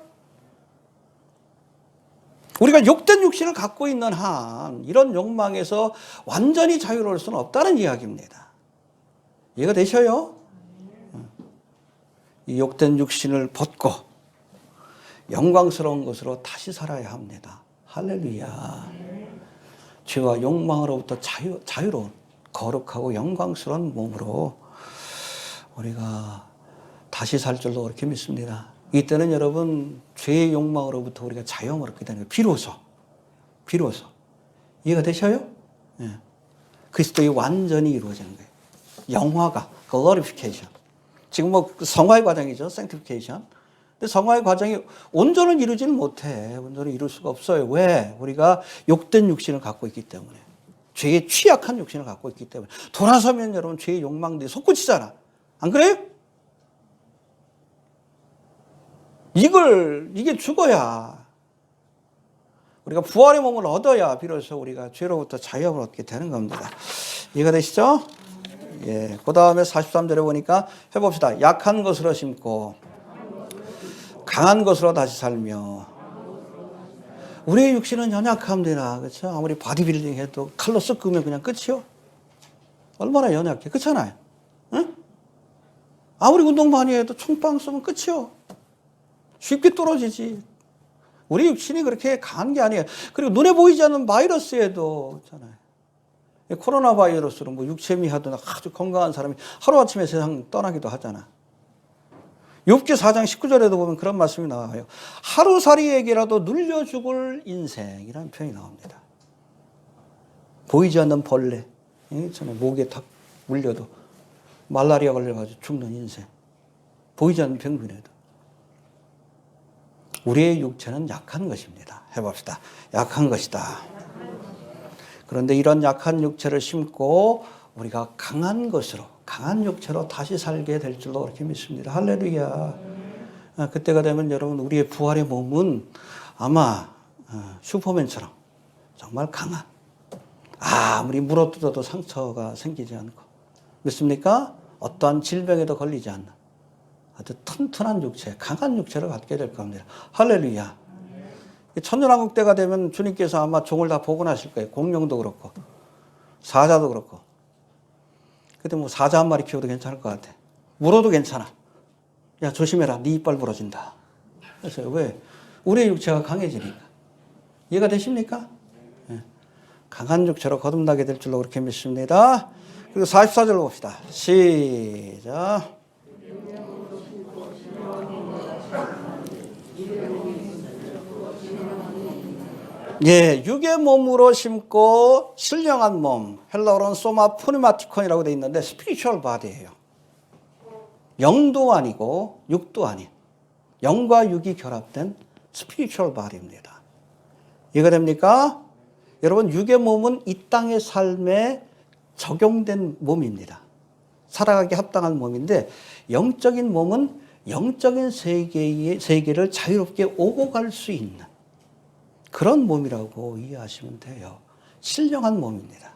우리가 욕된 육신을 갖고 있는 한 이런 욕망에서 완전히 자유로울 수는 없다는 이야기입니다. 이해가 되셔요? 이 욕된 육신을 벗고 영광스러운 것으로 다시 살아야 합니다. 할렐루야. 죄와 욕망으로부터 자유로운 거룩하고 영광스러운 몸으로 우리가 다시 살 줄로 그렇게 믿습니다. 이때는 여러분 죄의 욕망으로부터 우리가 자유함을 얻게 되는 거예요. 비로소. 이해가 되셔요? 네. 그리스도의 완전히 이루어지는 거예요. 영화가 glorification. 지금 뭐 성화의 과정이죠. sanctification. 근데 성화의 과정이 온전을 이루지는 못해. 온전을 이룰 수가 없어요. 왜? 우리가 욕된 육신을 갖고 있기 때문에. 죄에 취약한 육신을 갖고 있기 때문에. 돌아서면 여러분 죄의 욕망들이 솟구치잖아. 안 그래요? 이게 죽어야 우리가 부활의 몸을 얻어야 비로소 우리가 죄로부터 자유함을 얻게 되는 겁니다. 이해가 되시죠? 예. 그 다음에 43절에 보니까 해봅시다. 약한 것으로 심고 강한 것으로 다시 살며. 우리의 육신은 연약합니다. 그렇죠? 아무리 바디빌딩 해도 칼로 쓱 끄면 그냥 끝이요. 얼마나 연약해. 그렇잖아요. 응? 아무리 운동 많이 해도 총빵 쏘면 끝이요. 쉽게 떨어지지. 우리 육신이 그렇게 강한 게 아니에요. 그리고 눈에 보이지 않는 바이러스에도 있잖아요. 코로나 바이러스로 뭐 육체미 하던 아주 건강한 사람이 하루아침에 세상 떠나기도 하잖아. 욥기 4장 19절에도 보면 그런 말씀이 나와요. 하루살이에게라도 눌려 죽을 인생이라는 표현이 나옵니다. 보이지 않는 벌레, 목에 탁 물려도 말라리아 걸려가지고 죽는 인생. 보이지 않는 병균에도. 우리의 육체는 약한 것입니다. 해봅시다. 약한 것이다. 그런데 이런 약한 육체를 심고 우리가 강한 것으로, 강한 육체로 다시 살게 될 줄로 그렇게 믿습니다. 할렐루야. 그때가 되면 여러분 우리의 부활의 몸은 아마 슈퍼맨처럼 정말 강한, 아무리 물어뜯어도 상처가 생기지 않고, 믿습니까? 어떠한 질병에도 걸리지 않는 아주 튼튼한 육체, 강한 육체를 갖게 될 겁니다. 할렐루야. 천년왕국 때가 되면 주님께서 아마 종을 다 복원하실 거예요. 공룡도 그렇고 사자도 그렇고. 그때 뭐 사자 한 마리 키워도 괜찮을 것 같아. 물어도 괜찮아. 야 조심해라. 네 이빨 부러진다. 그래서 왜? 우리의 육체가 강해지니까. 이해가 되십니까? 네. 강한 육체로 거듭나게 될 줄로 그렇게 믿습니다. 그리고 44절 봅시다. 시작. 예, 육의 몸으로 심고 신령한 몸, 헬라어로는 소마 푸니마티콘이라고 되어 있는데 스피리추얼 바디예요. 영도 아니고 육도 아닌, 영과 육이 결합된 스피리추얼 바디입니다. 이해가 됩니까? 여러분, 육의 몸은 이 땅의 삶에 적용된 몸입니다. 살아가기 합당한 몸인데, 영적인 몸은 영적인 세계를 자유롭게 오고 갈 수 있는 그런 몸이라고 이해하시면 돼요. 신령한 몸입니다.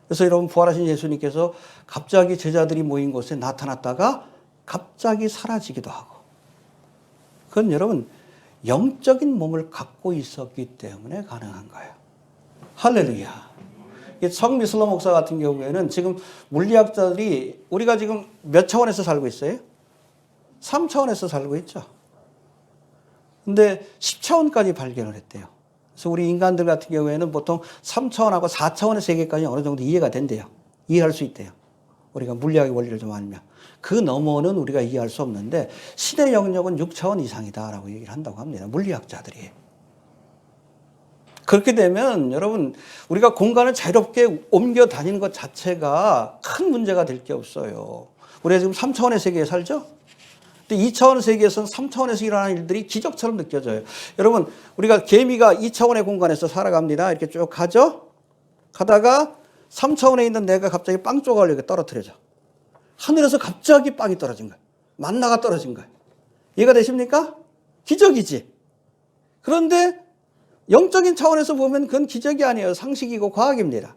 그래서 여러분, 부활하신 예수님께서 갑자기 제자들이 모인 곳에 나타났다가 갑자기 사라지기도 하고, 그건 여러분 영적인 몸을 갖고 있었기 때문에 가능한 거예요. 할렐루야. 성미슬러 목사 같은 경우에는 지금 물리학자들이 우리가 지금 몇 차원에서 살고 있어요? 3차원에서 살고 있죠. 근데 10차원까지 발견을 했대요. 그래서 우리 인간들 같은 경우에는 보통 3차원하고 4차원의 세계까지 어느 정도 이해가 된대요. 이해할 수 있대요. 우리가 물리학의 원리를 좀 알면. 그 너머는 우리가 이해할 수 없는데 신의 영역은 6차원 이상이다라고 얘기를 한다고 합니다. 물리학자들이. 그렇게 되면 여러분, 우리가 공간을 자유롭게 옮겨 다니는 것 자체가 큰 문제가 될 게 없어요. 우리가 지금 3차원의 세계에 살죠? 근데 2차원의 세계에서는 3차원에서 일어나는 일들이 기적처럼 느껴져요. 여러분, 우리가 개미가 2차원의 공간에서 살아갑니다. 이렇게 쭉 가죠? 가다가 3차원에 있는 내가 갑자기 빵 조각을 이렇게 떨어뜨려져. 하늘에서 갑자기 빵이 떨어진 거예요. 만나가 떨어진 거예요. 이해가 되십니까? 기적이지. 그런데 영적인 차원에서 보면 그건 기적이 아니에요. 상식이고 과학입니다.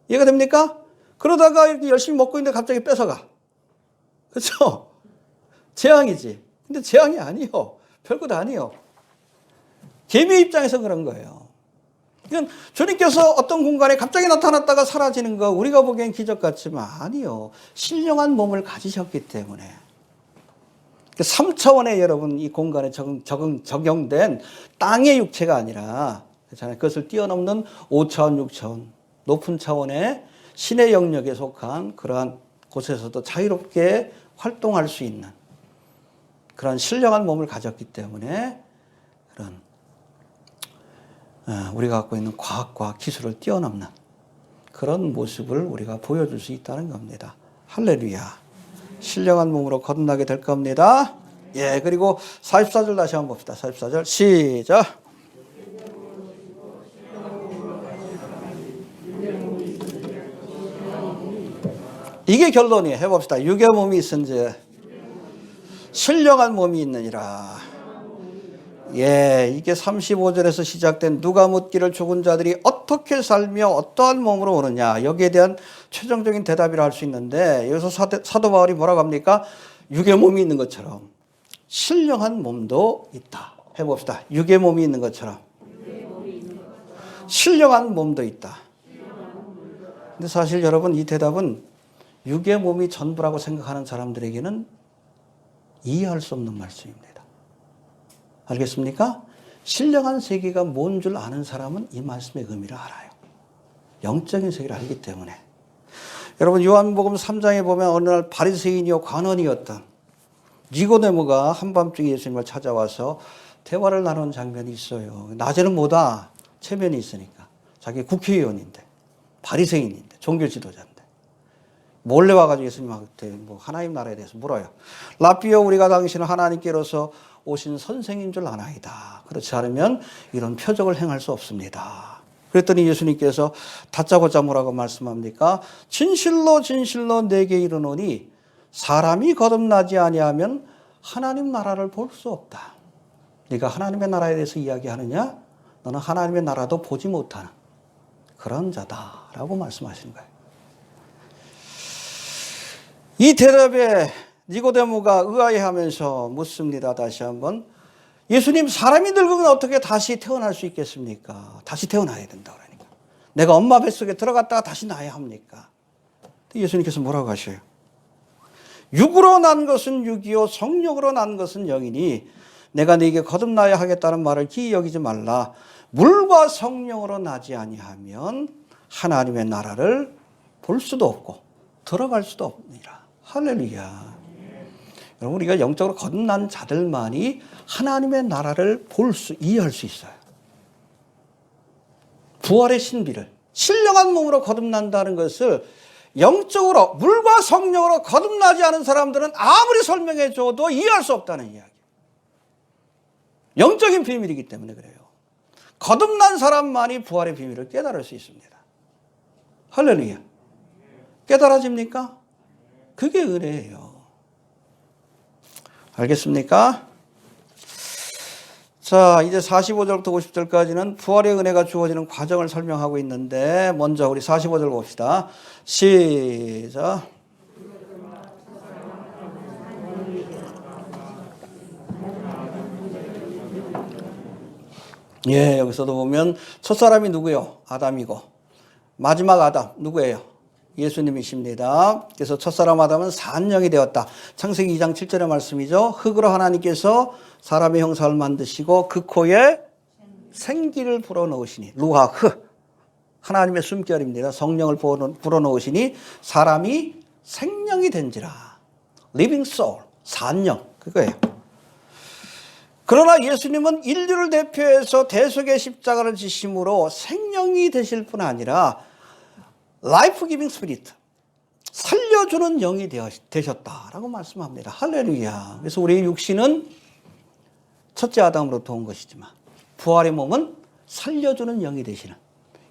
이해가 됩니까? 그러다가 이렇게 열심히 먹고 있는데 갑자기 뺏어가. 그렇죠? 재앙이지. 근데 재앙이 아니요. 별것 아니요. 개미의 입장에서 그런 거예요. 그러니까 주님께서 어떤 공간에 갑자기 나타났다가 사라지는 거 우리가 보기엔 기적 같지만 아니요. 신령한 몸을 가지셨기 때문에 3차원의 여러분 이 공간에 적용된 땅의 육체가 아니라 그렇잖아요. 그것을 뛰어넘는 5차원, 6차원 높은 차원의 신의 영역에 속한 그러한 곳에서도 자유롭게 활동할 수 있는 그런 신령한 몸을 가졌기 때문에 그런 우리가 갖고 있는 과학과 기술을 뛰어넘는 그런 모습을 우리가 보여줄 수 있다는 겁니다. 할렐루야. 신령한 몸으로 거듭나게 될 겁니다. 예, 그리고 44절 다시 한번 봅시다. 44절 시작. 이게 결론이에요. 해봅시다. 육의 몸이 있은지 신령한 몸이 있느니라. 예, 이게 35절에서 시작된 누가 묻기를 죽은 자들이 어떻게 살며 어떠한 몸으로 오느냐. 여기에 대한 최종적인 대답이라 할 수 있는데 여기서 사도 바울이 뭐라고 합니까? 육의 몸이 있는 것처럼 신령한 몸도 있다. 해봅시다. 육의 몸이 있는 것처럼 신령한 몸도 있다. 근데 사실 여러분 이 대답은 육의 몸이 전부라고 생각하는 사람들에게는 이해할 수 없는 말씀입니다. 알겠습니까? 신령한 세계가 뭔 줄 아는 사람은 이 말씀의 의미를 알아요. 영적인 세계를 알기 때문에. 여러분 요한복음 3장에 보면 어느 날 바리새인이요 관원이었던 니고데모가 한밤중에 예수님을 찾아와서 대화를 나누는 장면이 있어요. 낮에는 뭐다? 체면이 있으니까. 자기 국회의원인데 바리새인인데 종교 지도자인데 몰래 와가지고 예수님한테 뭐 하나님 나라에 대해서 물어요. 라삐여 우리가 당신을 하나님께로서 오신 선생인 줄 아나이다. 그렇지 않으면 이런 표적을 행할 수 없습니다. 그랬더니 예수님께서 다짜고짜 뭐라고 말씀합니까? 진실로 진실로 내게 이르노니 사람이 거듭나지 아니하면 하나님 나라를 볼 수 없다. 네가 하나님의 나라에 대해서 이야기하느냐? 너는 하나님의 나라도 보지 못하는 그런 자다라고 말씀하시는 거예요. 이 대답에 니고데모가 의아해하면서 묻습니다. 다시 한번. 예수님 사람이 늙으면 어떻게 다시 태어날 수 있겠습니까? 다시 태어나야 된다 그러니까. 내가 엄마 뱃속에 들어갔다가 다시 나야 합니까? 예수님께서 뭐라고 하셔요? 육으로 난 것은 육이요 성령으로 난 것은 영이니 내가 네게 거듭나야 하겠다는 말을 기이 여기지 말라. 물과 성령으로 나지 아니하면 하나님의 나라를 볼 수도 없고 들어갈 수도 없느니라. 할렐루야. 여러분 우리가 영적으로 거듭난 자들만이 하나님의 나라를 이해할 수 있어요. 부활의 신비를 신령한 몸으로 거듭난다는 것을 영적으로 물과 성령으로 거듭나지 않은 사람들은 아무리 설명해 줘도 이해할 수 없다는 이야기. 영적인 비밀이기 때문에 그래요. 거듭난 사람만이 부활의 비밀을 깨달을 수 있습니다. 할렐루야. 깨달아집니까? 그게 은혜예요. 알겠습니까? 자, 이제 45절부터 50절까지는 부활의 은혜가 주어지는 과정을 설명하고 있는데 먼저 우리 45절 봅시다. 시작. 예, 여기서도 보면 첫사람이 누구요? 아담이고 마지막 아담 누구예요? 예수님이십니다. 그래서 첫사람 아담은 산영이 되었다. 창세기 2장 7절의 말씀이죠. 흑으로 하나님께서 사람의 형상을 만드시고 그 코에 생기를 불어넣으시니 루하흐 하나님의 숨결입니다. 성령을 불어넣으시니 사람이 생명이 된지라. living soul, 산영 그거예요. 그러나 예수님은 인류를 대표해서 대속의 십자가를 지심으로 생명이 되실 뿐 아니라 라이프 기빙 스피릿 살려주는 영이 되셨다라고 말씀합니다. 할렐루야. 그래서 우리의 육신은 첫째 아담으로부터 온 것이지만 부활의 몸은 살려주는 영이 되시는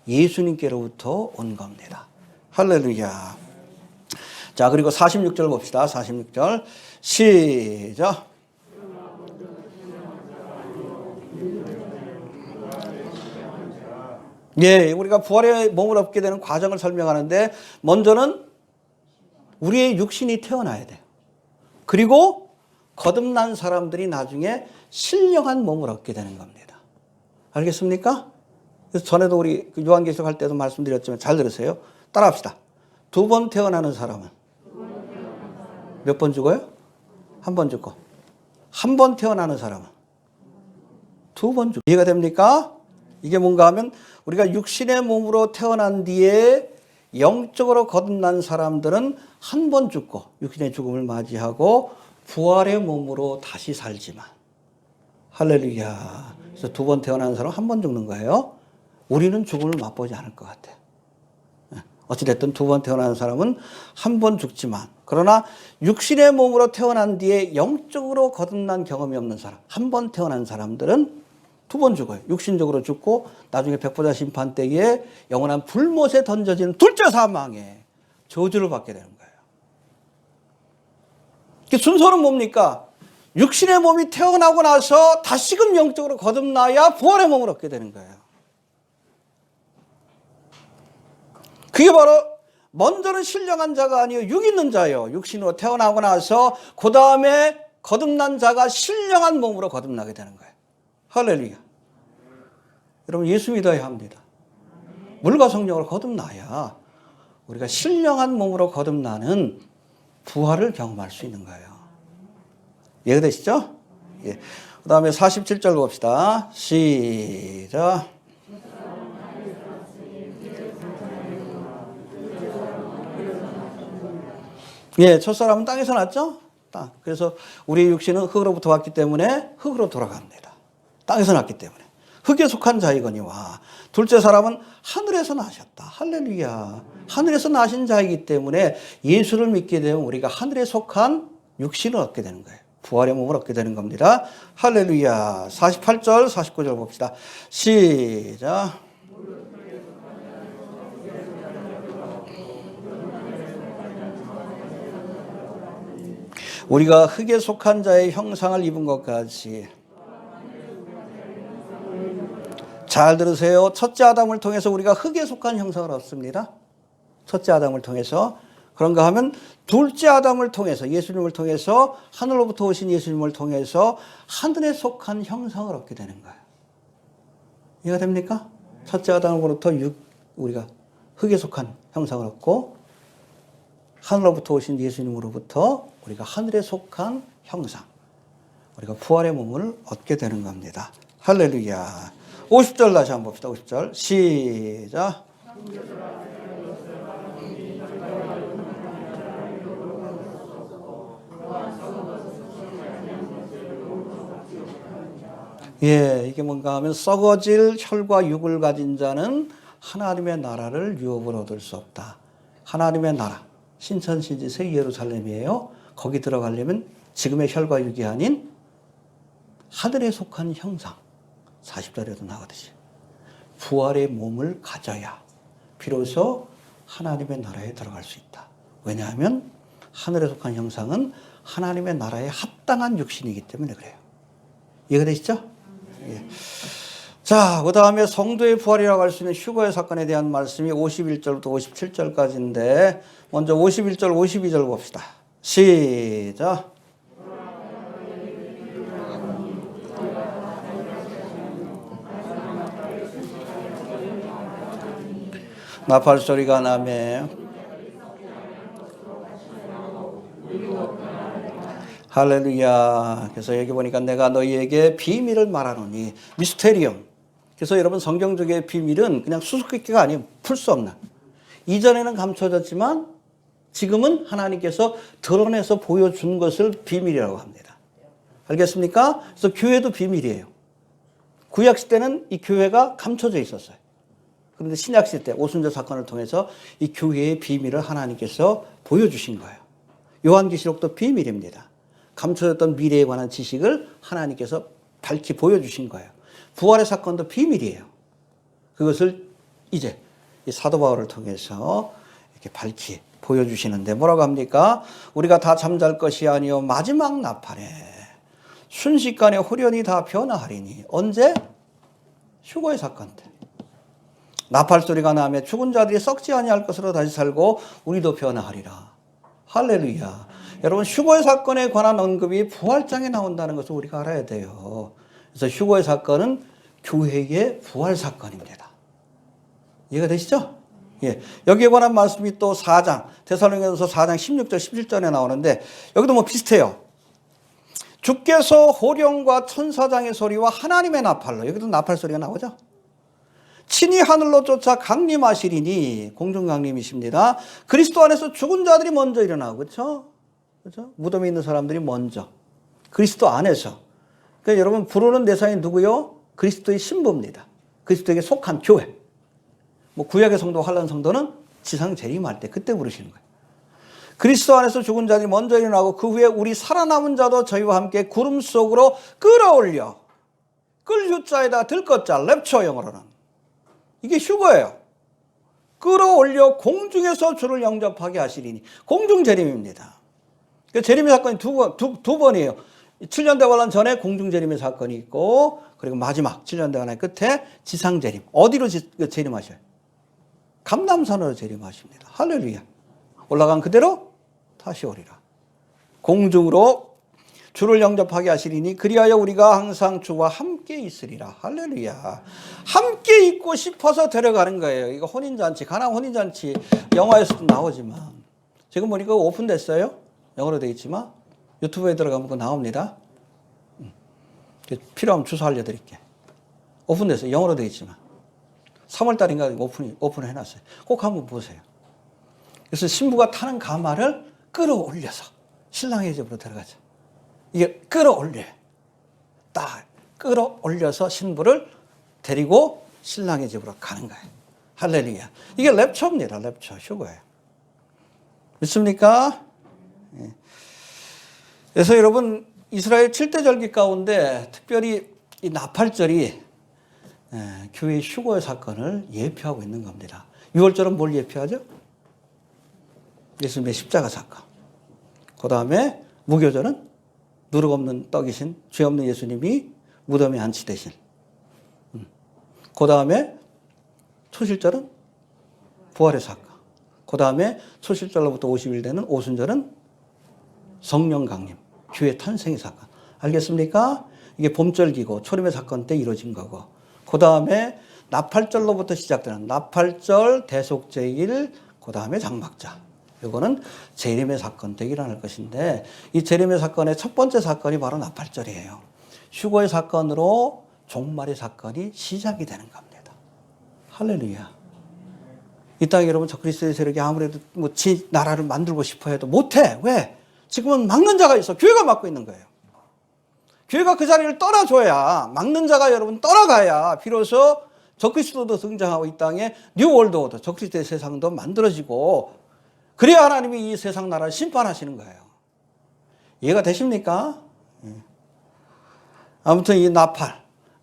예수님께로부터 온 겁니다. 할렐루야. 자, 그리고 46절 봅시다. 46절 시작. 예, 우리가 부활의 몸을 얻게 되는 과정을 설명하는데 먼저는 우리의 육신이 태어나야 돼요. 그리고 거듭난 사람들이 나중에 신령한 몸을 얻게 되는 겁니다. 알겠습니까? 그래서 전에도 우리 요한계시록 할 때도 말씀드렸지만 잘 들으세요. 따라합시다. 2번 태어나는 사람은 몇 번 죽어요? 1번 죽고. 1번 태어나는 사람은 2번 죽고. 이해가 됩니까? 이게 뭔가 하면 우리가 육신의 몸으로 태어난 뒤에 영적으로 거듭난 사람들은 1번 죽고 육신의 죽음을 맞이하고 부활의 몸으로 다시 살지만, 할렐루야. 그래서 2번 태어난 사람은 1번 죽는 거예요. 우리는 죽음을 맛보지 않을 것 같아요. 어찌됐든 2번 태어난 사람은 1번 죽지만, 그러나 육신의 몸으로 태어난 뒤에 영적으로 거듭난 경험이 없는 사람, 1번 태어난 사람들은 2번 죽어요. 육신적으로 죽고 나중에 백보자 심판 때에 영원한 불못에 던져지는 둘째 사망에 저주를 받게 되는 거예요. 순서는 뭡니까? 육신의 몸이 태어나고 나서 다시금 영적으로 거듭나야 부활의 몸을 얻게 되는 거예요. 그게 바로 먼저는 신령한 자가 아니요 육 있는 자요. 육신으로 태어나고 나서 그 다음에 거듭난 자가 신령한 몸으로 거듭나게 되는 거예요. 할렐루야. 여러분 예수 믿어야 합니다. 물과 성령으로 거듭나야 우리가 신령한 몸으로 거듭나는 부활을 경험할 수 있는 거예요. 이해되시죠? 예. 그 다음에 47절 봅시다. 시작. 예, 첫사람은 땅에서 났죠? 땅. 그래서 우리 육신은 흙으로부터 왔기 때문에 흙으로 돌아갑니다. 땅에서 났기 때문에. 흙에 속한 자이거니와 둘째 사람은 하늘에서 나셨다. 할렐루야. 하늘에서 나신 자이기 때문에 예수를 믿게 되면 우리가 하늘에 속한 육신을 얻게 되는 거예요. 부활의 몸을 얻게 되는 겁니다. 할렐루야. 48절, 49절 봅시다. 시작. 우리가 흙에 속한 자의 형상을 입은 것 같이. 잘 들으세요. 첫째 아담을 통해서 우리가 흙에 속한 형상을 얻습니다. 첫째 아담을 통해서. 그런가 하면 둘째 아담을 통해서, 예수님을 통해서, 하늘로부터 오신 예수님을 통해서 하늘에 속한 형상을 얻게 되는 거예요. 이해가 됩니까? 첫째 아담으로부터 우리가 흙에 속한 형상을 얻고, 하늘로부터 오신 예수님으로부터 우리가 하늘에 속한 형상, 우리가 부활의 몸을 얻게 되는 겁니다. 할렐루야. 50절 다시 한번 봅시다. 50절 시작. 예, 이게 뭔가 하면 썩어질 혈과 육을 가진 자는 하나님의 나라를 유업으로 얻을 수 없다. 하나님의 나라, 신천신지세 예루살렘이에요. 거기 들어가려면 지금의 혈과 육이 아닌 하늘에 속한 형상, 40절에도 나오듯이 부활의 몸을 가져야 비로소 하나님의 나라에 들어갈 수 있다. 왜냐하면 하늘에 속한 형상은 하나님의 나라에 합당한 육신이기 때문에 그래요. 이해가 되시죠? 예. 자, 그 다음에 성도의 부활이라고 할 수 있는 휴거의 사건에 대한 말씀이 51절부터 57절까지인데 먼저 51절, 52절 봅시다. 시작. 나팔 소리가 나매 할렐루야. 그래서 여기 보니까 내가 너희에게 비밀을 말하노니 미스테리엄. 그래서 여러분 성경적의 비밀은 그냥 수수께끼가 아니에요. 풀 수 없는. 이전에는 감춰졌지만 지금은 하나님께서 드러내서 보여준 것을 비밀이라고 합니다. 알겠습니까? 그래서 교회도 비밀이에요. 구약시대는 이 교회가 감춰져 있었어요. 그런데 신약시대 때 오순절 사건을 통해서 이 교회의 비밀을 하나님께서 보여주신 거예요. 요한계시록도 비밀입니다. 감춰졌던 미래에 관한 지식을 하나님께서 밝히 보여주신 거예요. 부활의 사건도 비밀이에요. 그것을 이제 이 사도 바울을 통해서 이렇게 밝히 보여주시는데 뭐라고 합니까? 우리가 다 잠잘 것이 아니요 마지막 나팔에 순식간에 후련히 다 변화하리니. 언제? 휴거의 사건 때. 나팔 소리가 나며 죽은 자들이 썩지 아니할 것으로 다시 살고 우리도 변화하리라. 할렐루야. 여러분 휴거의 사건에 관한 언급이 부활장에 나온다는 것을 우리가 알아야 돼요. 그래서 휴거의 사건은 교회의 부활 사건입니다. 이해가 되시죠? 예. 여기에 관한 말씀이 또 4장, 데살로니가서 4장 16절, 17절에 나오는데, 여기도 뭐 비슷해요. 주께서 호령과 천사장의 소리와 하나님의 나팔로, 여기도 나팔 소리가 나오죠? 친히 하늘로 쫓아 강림하시리니, 공중강림이십니다. 그리스도 안에서 죽은 자들이 먼저 일어나고, 그렇죠? 그렇죠? 무덤에 있는 사람들이 먼저. 그리스도 안에서. 그러니까 여러분, 부르는 대상이 누구요? 그리스도의 신부입니다. 그리스도에게 속한 교회. 뭐 구약의 성도, 환란 성도는 지상 재림할 때 그때 부르시는 거예요. 그리스도 안에서 죽은 자들이 먼저 일어나고 그 후에 우리 살아남은 자도 저희와 함께 구름 속으로 끌어올려. 끌 휴자에다 들것자, 랩처 영어로는. 이게 휴거예요. 끌어올려 공중에서 주를 영접하게 하시리니. 공중 재림입니다. 그 재림의 사건이 두 번이에요. 7년 대환란 전에 공중 재림의 사건이 있고, 그리고 마지막 7년 대환란 끝에 지상 재림. 어디로 재림하셔요? 감람산으로 재림하십니다. 할렐루야. 올라간 그대로 다시 오리라. 공중으로 주를 영접하게 하시리니 그리하여 우리가 항상 주와 함께 있으리라. 할렐루야. 함께 있고 싶어서 데려가는 거예요. 이거 혼인잔치, 가나안 혼인잔치 영화에서도 나오지만 지금 보니까 오픈됐어요. 영어로 되어 있지만 유튜브에 들어가면 그거 나옵니다. 필요하면 주소 알려드릴게. 오픈됐어요. 영어로 되어 있지만 3월달인가 오픈을 해놨어요. 꼭 한번 보세요. 그래서 신부가 타는 가마를 끌어올려서 신랑의 집으로 들어가죠. 이게 끌어올려요. 딱 끌어올려서 신부를 데리고 신랑의 집으로 가는 거예요. 할렐루야. 이게 랩처입니다. 랩처, 휴거예요. 믿습니까? 예. 그래서 여러분, 이스라엘 7대 절기 가운데 특별히 이 나팔절이 교회의 휴거의 사건을 예표하고 있는 겁니다. 6월절은 뭘 예표하죠? 예수님의 십자가 사건. 그 다음에 무교절은 누룩 없는 떡이신 죄 없는 예수님이 무덤에 안치되신. 그 다음에 초실절은 부활의 사건. 그 다음에 초실절로부터 50일 되는 오순절은 성령 강림, 주의 탄생의 사건. 알겠습니까? 이게 봄절기고 초림의 사건 때 이루어진 거고. 그 다음에 나팔절로부터 시작되는 나팔절, 대속제일, 그 다음에 장막자. 이거는 재림의 사건 때 일어날 것인데 이 재림의 사건의 첫 번째 사건이 바로 나팔절이에요. 휴거의 사건으로 종말의 사건이 시작이 되는 겁니다. 할렐루야. 이 땅에 여러분 저 그리스도의 세력이 아무래도 뭐 지 나라를 만들고 싶어 해도 못해. 왜? 지금은 막는 자가 있어. 교회가 막고 있는 거예요. 교회가 그 자리를 떠나줘야, 막는 자가 여러분 떠나가야 비로소 적그리스도도 등장하고 이 땅에 뉴월드 오더, 적그리스도의 세상도 만들어지고 그래야 하나님이 이 세상 나라를 심판하시는 거예요. 이해가 되십니까? 아무튼 이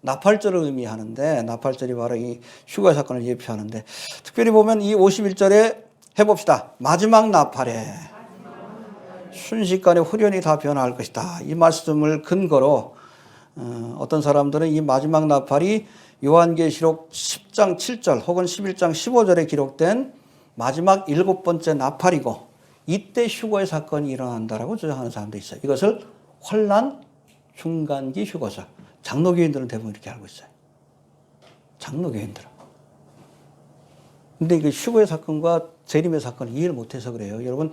나팔절을 의미하는데 나팔절이 바로 이 휴거 사건을 예표하는데 특별히 보면 이 51절에 해봅시다. 마지막 나팔에 순식간에 후련이 다 변화할 것이다. 이 말씀을 근거로 어떤 사람들은 이 마지막 나팔이 요한계시록 10장 7절 혹은 11장 15절에 기록된 마지막 7번째 나팔이고 이때 휴거의 사건이 일어난다라고 주장하는 사람도 있어요. 이것을 환란 중간기 휴거설. 장로교인들은 대부분 이렇게 알고 있어요. 장로교인들은. 근데 그 휴거의 사건과 재림의 사건을 이해를 못해서 그래요. 여러분,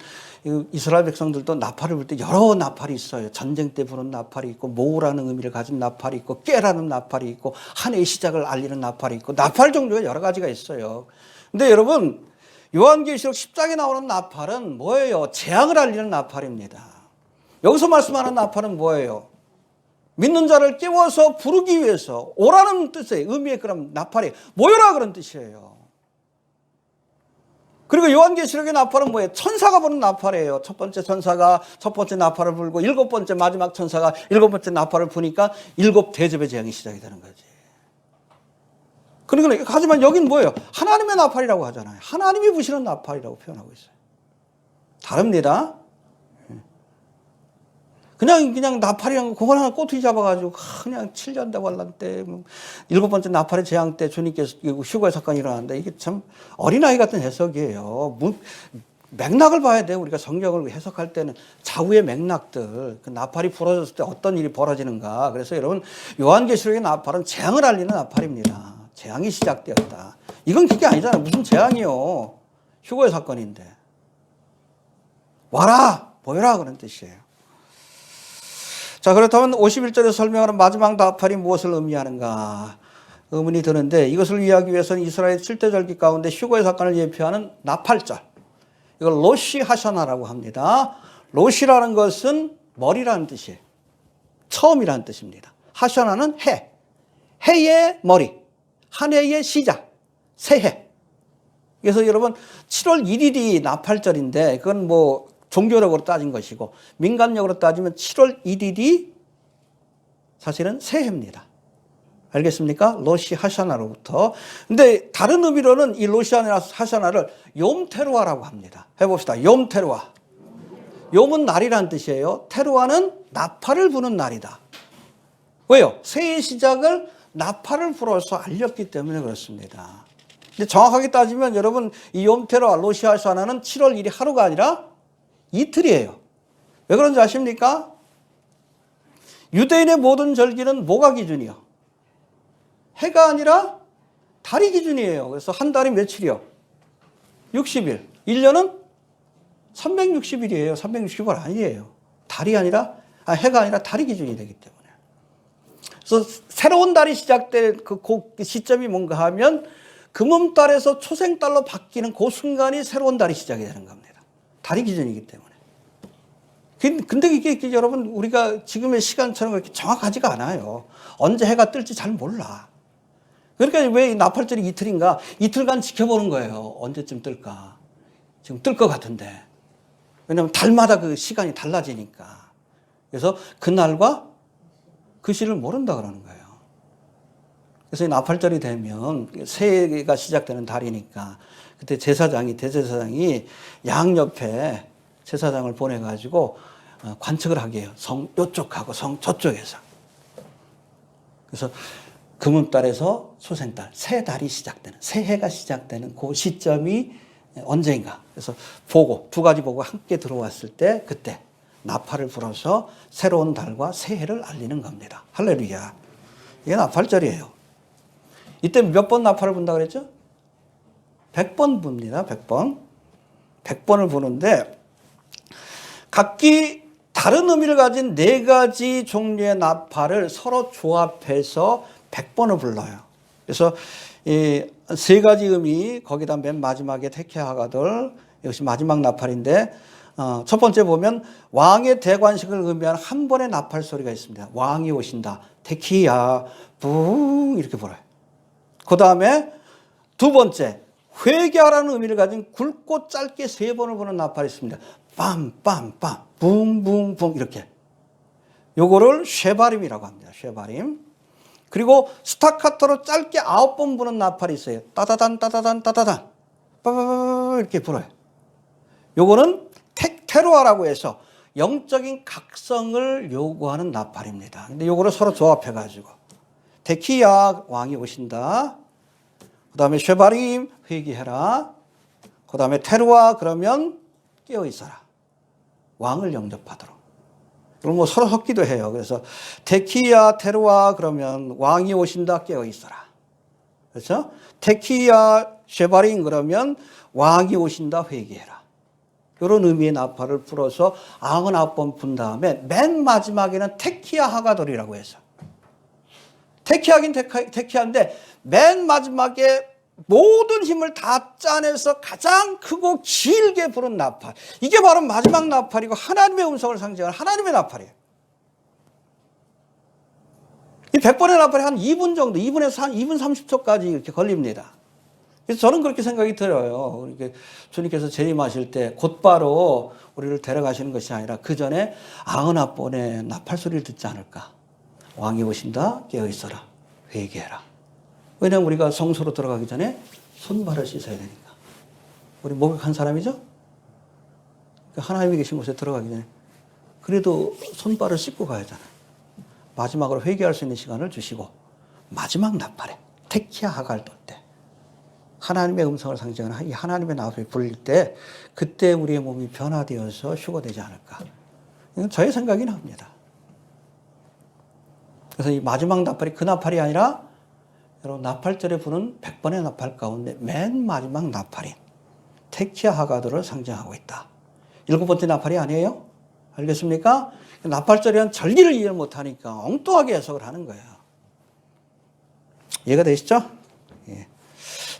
이스라엘 백성들도 나팔을 불 때 여러 나팔이 있어요. 전쟁 때 부는 나팔이 있고, 모으라는 의미를 가진 나팔이 있고, 깨라는 나팔이 있고, 한 해의 시작을 알리는 나팔이 있고, 나팔 종류가 여러 가지가 있어요. 근데 여러분, 요한계시록 10장에 나오는 나팔은 뭐예요? 재앙을 알리는 나팔입니다. 여기서 말씀하는 나팔은 뭐예요? 믿는 자를 깨워서 부르기 위해서 오라는 뜻의 의미의 그런 나팔이 모여라 그런 뜻이에요. 그리고 요한계시록의 나팔은 뭐예요? 천사가 부는 나팔이에요. 첫 번째 천사가 첫 번째 나팔을 불고 일곱 번째 마지막 천사가 일곱 번째 나팔을 부니까 일곱 대접의 재앙이 시작이 되는 거지. 그러니까 하지만 여긴 뭐예요? 하나님의 나팔이라고 하잖아요. 하나님이 부시는 나팔이라고 표현하고 있어요. 다릅니다. 그냥 나팔이랑 그걸 하나 꼬투리 잡아가지고 그냥 7년 대환란 때 일곱 번째 나팔의 재앙 때 주님께서 휴거의 사건이 일어났는데 이게 참 어린아이 같은 해석이에요. 맥락을 봐야 돼요. 우리가 성경을 해석할 때는 좌우의 맥락들, 그 나팔이 부러졌을 때 어떤 일이 벌어지는가. 그래서 여러분 요한계시록의 나팔은 재앙을 알리는 나팔입니다. 재앙이 시작되었다. 이건 그게 아니잖아요. 무슨 재앙이요. 휴거의 사건인데. 와라 보여라 그런 뜻이에요. 자, 그렇다면 51절에 설명하는 마지막 나팔이 무엇을 의미하는가 의문이 드는데, 이것을 이해하기 위해서는 이스라엘 7대 절기 가운데 휴거의 사건을 예표하는 나팔절, 이걸 로시 하샤나라고 합니다. 로시라는 것은 머리라는 뜻이에요. 처음이라는 뜻입니다. 하샤나는 해, 해의 머리, 한 해의 시작, 새해. 그래서 여러분 7월 1일이 나팔절인데 그건 뭐 종교력으로 따진 것이고, 민간력으로 따지면 7월 1일이 사실은 새해입니다. 알겠습니까? 로시 하샤나로부터. 근데 다른 의미로는 이 로시 하샤나를 욤 테루아라고 합니다. 해봅시다. 욤 테루아. 욤은 날이라는 뜻이에요. 테루아는 나팔을 부는 날이다. 왜요? 새해의 시작을 나팔을 불어서 알렸기 때문에 그렇습니다. 근데 정확하게 따지면 여러분 이 욤 테루아 로시 하샤나는 7월 1일이 하루가 아니라 이틀이에요. 왜 그런지 아십니까? 유대인의 모든 절기는 뭐가 기준이요? 해가 아니라 달이 기준이에요. 그래서 한 달이 며칠이요? 60일. 1년은 360일이에요. 360일 아니에요. 달이 아니라, 해가 아니라 달이 기준이 되기 때문에. 그래서 새로운 달이 시작될 그 시점이 뭔가 하면 금음달에서 초생달로 바뀌는 그 순간이 새로운 달이 시작이 되는 겁니다. 달이 기준이기 때문에. 근데 이게 여러분 우리가 지금의 시간처럼 그렇게 정확하지가 않아요. 언제 해가 뜰지 잘 몰라. 그러니까 왜 나팔절이 이틀인가? 이틀간 지켜보는 거예요. 언제쯤 뜰까? 지금 뜰 것 같은데. 왜냐하면 달마다 그 시간이 달라지니까. 그래서 그날과 그 시를 모른다 그러는 거예요. 그래서 나팔절이 되면 새해가 시작되는 달이니까 그때 대제사장이 양옆에 제사장을 보내가지고 관측을 하게 해요. 성 요쪽하고 성 저쪽에서. 그래서 금음달에서 소생달, 새 달이 시작되는, 새해가 시작되는 그 시점이 언제인가. 그래서 두 가지 보고 함께 들어왔을 때 그때 나팔을 불어서 새로운 달과 새해를 알리는 겁니다. 할렐루야. 이게 나팔절이에요. 이때 몇 번 나팔을 분다 그랬죠? 100번 붑니다. 100번. 100번을 부는데 각기 다른 의미를 가진 4가지 종류의 나팔을 서로 조합해서 100번을 불러요. 그래서 이 3가지 의미, 거기다 맨 마지막에 테키아하가들, 역시 마지막 나팔인데, 첫 번째 보면 왕의 대관식을 의미하는 한 번의 나팔 소리가 있습니다. 왕이 오신다. 테키야, 붕 이렇게 불어요. 그 다음에 두 번째, 회개하라는 의미를 가진 굵고 짧게 3번을 부는 나팔이 있습니다. 빰빰빰, 붕붕붕 이렇게. 요거를 쉐바림이라고 합니다. 쉐바림. 그리고 스타카토로 짧게 9번 부는 나팔이 있어요. 따다단 따다단 따다단 빠바바바 이렇게 불어요. 요거는 테루아라고 해서 영적인 각성을 요구하는 나팔입니다. 근데 요거를 서로 조합해 가지고 테키야 왕이 오신다. 그다음에 쉐바림 회개해라. 그다음에 테루아 그러면 깨어 있어라. 왕을 영접하도록. 그럼 뭐 서로 섞기도 해요. 그래서 테키야 테루아 그러면 왕이 오신다 깨어 있어라. 그렇죠? 테키야 쉐바림 그러면 왕이 오신다 회개해라. 이런 의미의 나팔을 불어서 99번 분 다음에 맨 마지막에는 테키야 하가돌이라고 해서 테키야긴 테키야인데 맨 마지막에 모든 힘을 다 짜내서 가장 크고 길게 부른 나팔. 이게 바로 마지막 나팔이고 하나님의 음성을 상징하는 하나님의 나팔이에요. 이 100번의 나팔이 한 2분 정도, 2분에서 한 2분 30초까지 이렇게 걸립니다. 그래서 저는 그렇게 생각이 들어요. 이렇게 주님께서 재림하실 때 곧바로 우리를 데려가시는 것이 아니라 그 전에 99번의 나팔 소리를 듣지 않을까. 왕이 오신다, 깨어있어라, 회개해라. 왜냐하면 우리가 성소로 들어가기 전에 손발을 씻어야 되니까. 우리 목욕한 사람이죠? 하나님이 계신 곳에 들어가기 전에. 그래도 손발을 씻고 가야잖아요. 마지막으로 회개할 수 있는 시간을 주시고 마지막 나팔에 테키야 하갈 돌 때 하나님의 음성을 상징하는 이 하나님의 나소에 불릴 때 그때 우리의 몸이 변화되어서 휴거되지 않을까. 이건 저의 생각이 납니다. 그래서 이 마지막 나팔이 그 나팔이 아니라 여러분 나팔절에 부는 100번의 나팔 가운데 맨 마지막 나팔인 테키아 하가드를 상징하고 있다. 7번째 나팔이 아니에요? 알겠습니까? 나팔절에는 전리를 이해 못하니까 엉뚱하게 해석을 하는 거예요. 이해가 되시죠? 예.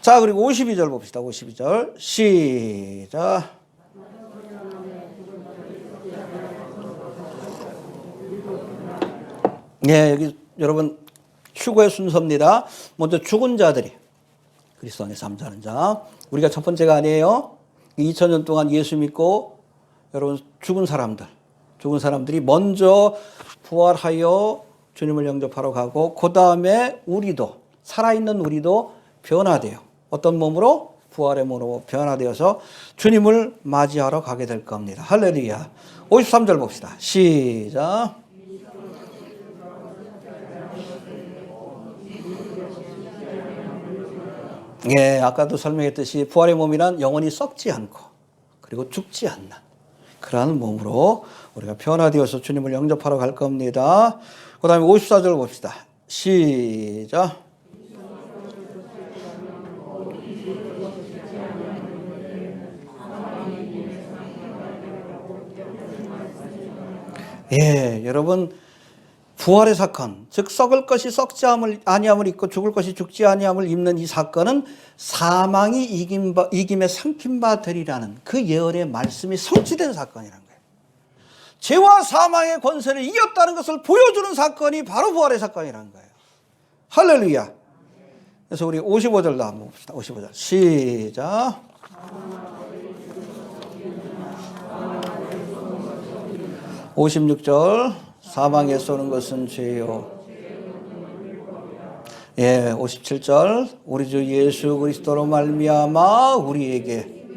자, 그리고 52절 봅시다. 52절. 시작. 예, 여기 여러분 휴거의 순서입니다. 먼저 죽은 자들이 그리스도 안에 잠자는 자. 우리가 첫 번째가 아니에요. 2000년 동안 예수 믿고 여러분 죽은 사람들이 먼저 부활하여 주님을 영접하러 가고 그 다음에 우리도 살아있는 우리도 변화돼요. 어떤 몸으로? 부활의 몸으로 변화되어서 주님을 맞이하러 가게 될 겁니다. 할렐루야. 53절 봅시다. 시작. 예, 아까도 설명했듯이 부활의 몸이란 영원히 썩지 않고 그리고 죽지 않는 그러한 몸으로 우리가 변화되어서 주님을 영접하러 갈 겁니다. 그 다음에 54절 봅시다. 시작. 예, 여러분 부활의 사건, 즉 썩을 것이 썩지 아니함을 입고 죽을 것이 죽지 아니함을 입는 이 사건은 사망이 이김에 삼킨 바 되리라는 그 예언의 말씀이 성취된 사건이라는 거예요. 죄와 사망의 권세를 이겼다는 것을 보여주는 사건이 바로 부활의 사건이라는 거예요. 할렐루야. 그래서 우리 55절도 한번 봅시다. 55절 시작. 56절 사망에 쏘는 것은 죄요. 예, 57절 우리 주 예수 그리스도로 말미암아 우리에게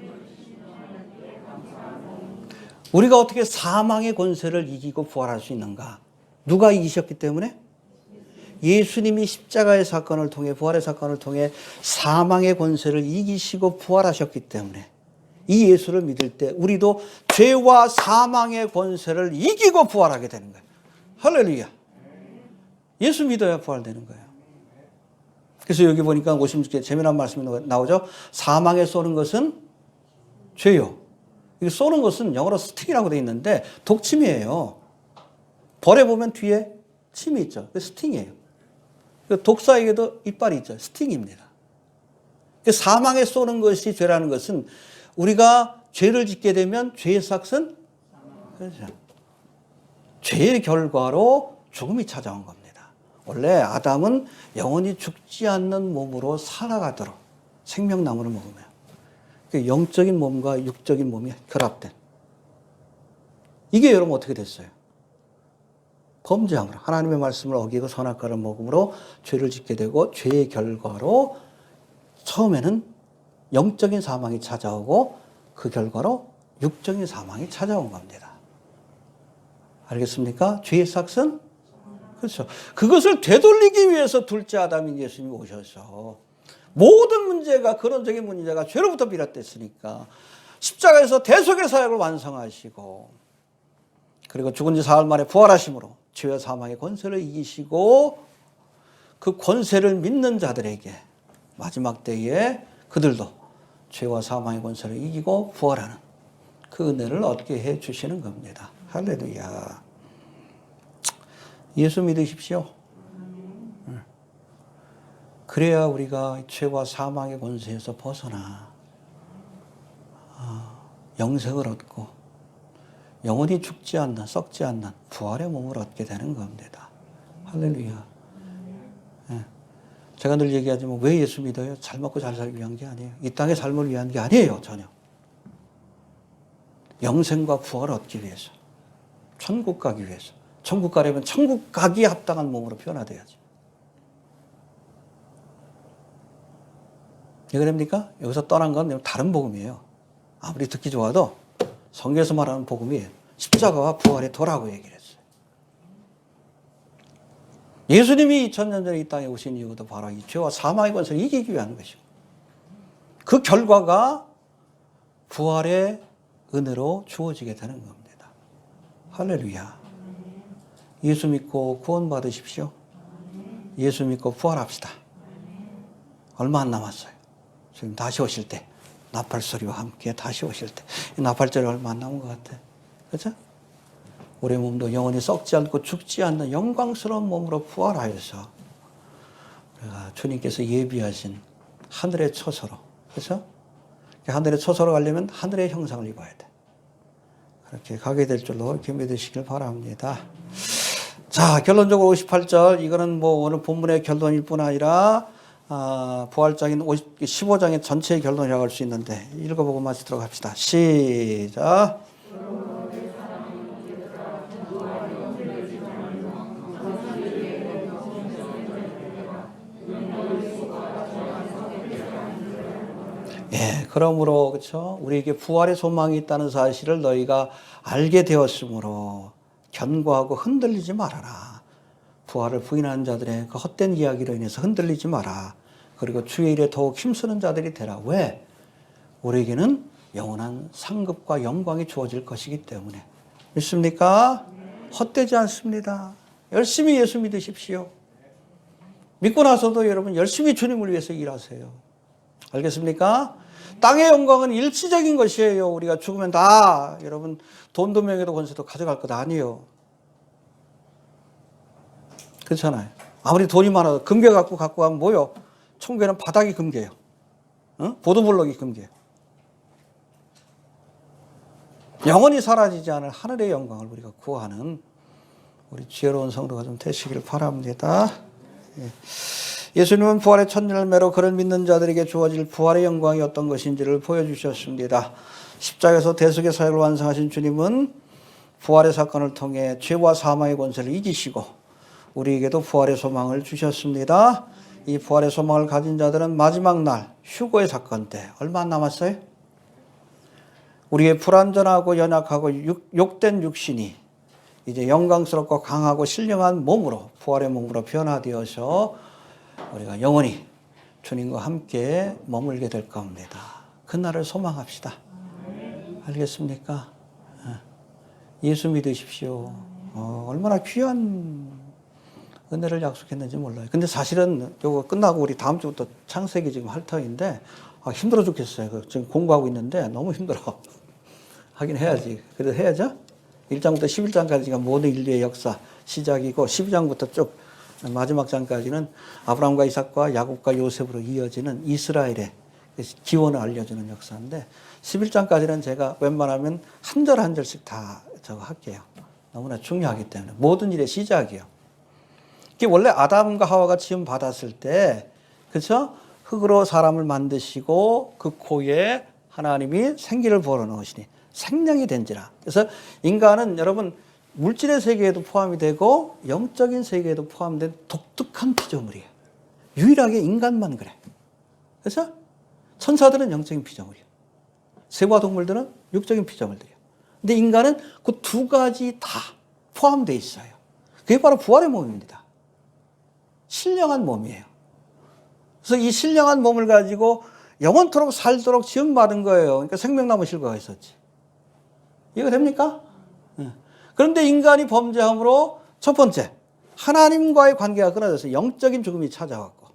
우리가 어떻게 사망의 권세를 이기고 부활할 수 있는가? 누가 이기셨기 때문에? 예수님이 십자가의 사건을 통해 부활의 사건을 통해 사망의 권세를 이기시고 부활하셨기 때문에 이 예수를 믿을 때 우리도 죄와 사망의 권세를 이기고 부활하게 되는 거예요. 할렐루야. 예수 믿어야 부활되는 거예요. 그래서 여기 보니까 56절 재미난 말씀이 나오죠. 사망에 쏘는 것은 죄요. 이게 쏘는 것은 영어로 스팅이라고 되어 있는데 독침이에요. 벌에 보면 뒤에 침이 있죠. 스팅이에요. 독사에게도 이빨이 있죠. 스팅입니다. 사망에 쏘는 것이 죄라는 것은 우리가 죄를 짓게 되면 죄의 삭은 그렇죠. 죄의 결과로 죽음이 찾아온 겁니다. 원래 아담은 영원히 죽지 않는 몸으로 살아가도록 생명나무를 먹으면 영적인 몸과 육적인 몸이 결합된 이게 여러분 어떻게 됐어요? 범죄함으로 하나님의 말씀을 어기고 선악과를 먹음으로 죄를 짓게 되고 죄의 결과로 처음에는 영적인 사망이 찾아오고 그 결과로 육적인 사망이 찾아온 겁니다. 알겠습니까? 죄의 삭은 그렇죠. 그것을 되돌리기 위해서 둘째 아담인 예수님이 오셔서 모든 문제가 근원적인 문제가 죄로부터 비롯됐으니까 십자가에서 대속의 사역을 완성하시고 그리고 죽은 지 사흘 만에 부활하심으로 죄와 사망의 권세를 이기시고 그 권세를 믿는 자들에게 마지막 때에 그들도 죄와 사망의 권세를 이기고 부활하는 그 은혜를 얻게 해 주시는 겁니다. 할렐루야. 예수 믿으십시오. 그래야 우리가 죄와 사망의 권세에서 벗어나 영생을 얻고 영원히 죽지 않는 썩지 않는 부활의 몸을 얻게 되는 겁니다. 할렐루야. 예. 제가 늘 얘기하지만 왜 예수 믿어요? 잘 먹고 잘 살기 위한 게 아니에요. 이 땅의 삶을 위한 게 아니에요. 전혀. 영생과 부활을 얻기 위해서. 천국 가기 위해서. 천국 가려면 천국 가기에 합당한 몸으로 변화돼야지. 이해가 됩니까? 여기서 떠난 건 다른 복음이에요. 아무리 듣기 좋아도 성경에서 말하는 복음이 십자가와 부활의 도라고 얘기를 했어요. 예수님이 2000년 전에 이 땅에 오신 이유도 바로 이 죄와 사망의 권세를 이기기 위한 것이고 그 결과가 부활의 은혜로 주어지게 되는 겁니다. 할렐루야. 예수 믿고 구원 받으십시오. 예수 믿고 부활합시다. 얼마 안 남았어요. 지금 다시 오실 때, 나팔 소리와 함께 다시 오실 때, 이 나팔절이 얼마 안 남은 것 같아. 그렇죠? 우리 몸도 영원히 썩지 않고 죽지 않는 영광스러운 몸으로 부활하여서 우리가 주님께서 예비하신 하늘의 처소로, 그렇죠? 하늘의 처소로 가려면 하늘의 형상을 입어야 돼. 그렇게 가게 될 줄로 이렇게 믿으시길 바랍니다. 자, 결론적으로 58절, 이거는 뭐 오늘 본문의 결론일 뿐 아니라 부활장인 15장의 전체의 결론이라고 할 수 있는데 읽어보고 마치도록 합시다. 시작. 예, 그러므로 그렇죠. 우리에게 부활의 소망이 있다는 사실을 너희가 알게 되었으므로 견고하고 흔들리지 말아라. 부활을 부인하는 자들의 그 헛된 이야기로 인해서 흔들리지 마라. 그리고 주의 일에 더욱 힘쓰는 자들이 되라. 왜? 우리에게는 영원한 상급과 영광이 주어질 것이기 때문에. 믿습니까? 헛되지 않습니다. 열심히 예수 믿으십시오. 믿고 나서도 여러분 열심히 주님을 위해서 일하세요. 알겠습니까? 땅의 영광은 일시적인 것이에요. 우리가 죽으면 다 여러분 돈도 명예도 권세도 가져갈 것 아니에요. 그렇잖아요. 아무리 돈이 많아도 금괴 갖고 가면 뭐요? 천국에는 바닥이 금괴예요. 어? 보도블록이 금괴예요. 영원히 사라지지 않을 하늘의 영광을 우리가 구하는 우리 지혜로운 성도가 좀 되시길 바랍니다. 예. 예수님은 부활의 첫 열매로 그를 믿는 자들에게 주어질 부활의 영광이 어떤 것인지를 보여주셨습니다. 십자가에서 대속의 사역을 완성하신 주님은 부활의 사건을 통해 죄와 사망의 권세를 이기시고 우리에게도 부활의 소망을 주셨습니다. 이 부활의 소망을 가진 자들은 마지막 날 휴거의 사건 때 얼마 안 남았어요? 우리의 불완전하고 연약하고 욕된 육신이 이제 영광스럽고 강하고 신령한 몸으로 부활의 몸으로 변화되어서 우리가 영원히 주님과 함께 머물게 될 겁니다. 그날을 소망합시다. 알겠습니까? 예수 믿으십시오. 얼마나 귀한 은혜를 약속했는지 몰라요. 근데 사실은 이거 끝나고 우리 다음 주부터 창세기 지금 할 터인데 힘들어 죽겠어요. 지금 공부하고 있는데 너무 힘들어. 하긴 해야지. 그래도 해야죠. 1장부터 11장까지가 모든 인류의 역사 시작이고 12장부터 쭉 마지막 장까지는 아브라함과 이삭과 야곱과 요셉으로 이어지는 이스라엘의 기원을 알려주는 역사인데 11장까지는 제가 웬만하면 한 절 한 절씩 다 저거 할게요. 너무나 중요하기 때문에 모든 일의 시작이요. 이게 원래 아담과 하와가 지음 받았을 때 그렇죠? 흙으로 사람을 만드시고 그 코에 하나님이 생기를 불어넣으시니 생명이 된지라. 그래서 인간은 여러분 물질의 세계에도 포함이 되고 영적인 세계에도 포함된 독특한 피조물이에요. 유일하게 인간만 그래. 그래서 천사들은 영적인 피조물이에요. 새와 동물들은 육적인 피조물들이에요. 근데 인간은 그 두 가지 다 포함되어 있어요. 그게 바로 부활의 몸입니다. 신령한 몸이에요. 그래서 이 신령한 몸을 가지고 영원토록 살도록 지음받은 거예요. 그러니까 생명나무 실과가 있었지. 이해가 됩니까? 그런데 인간이 범죄함으로 첫 번째, 하나님과의 관계가 끊어져서 영적인 죽음이 찾아왔고,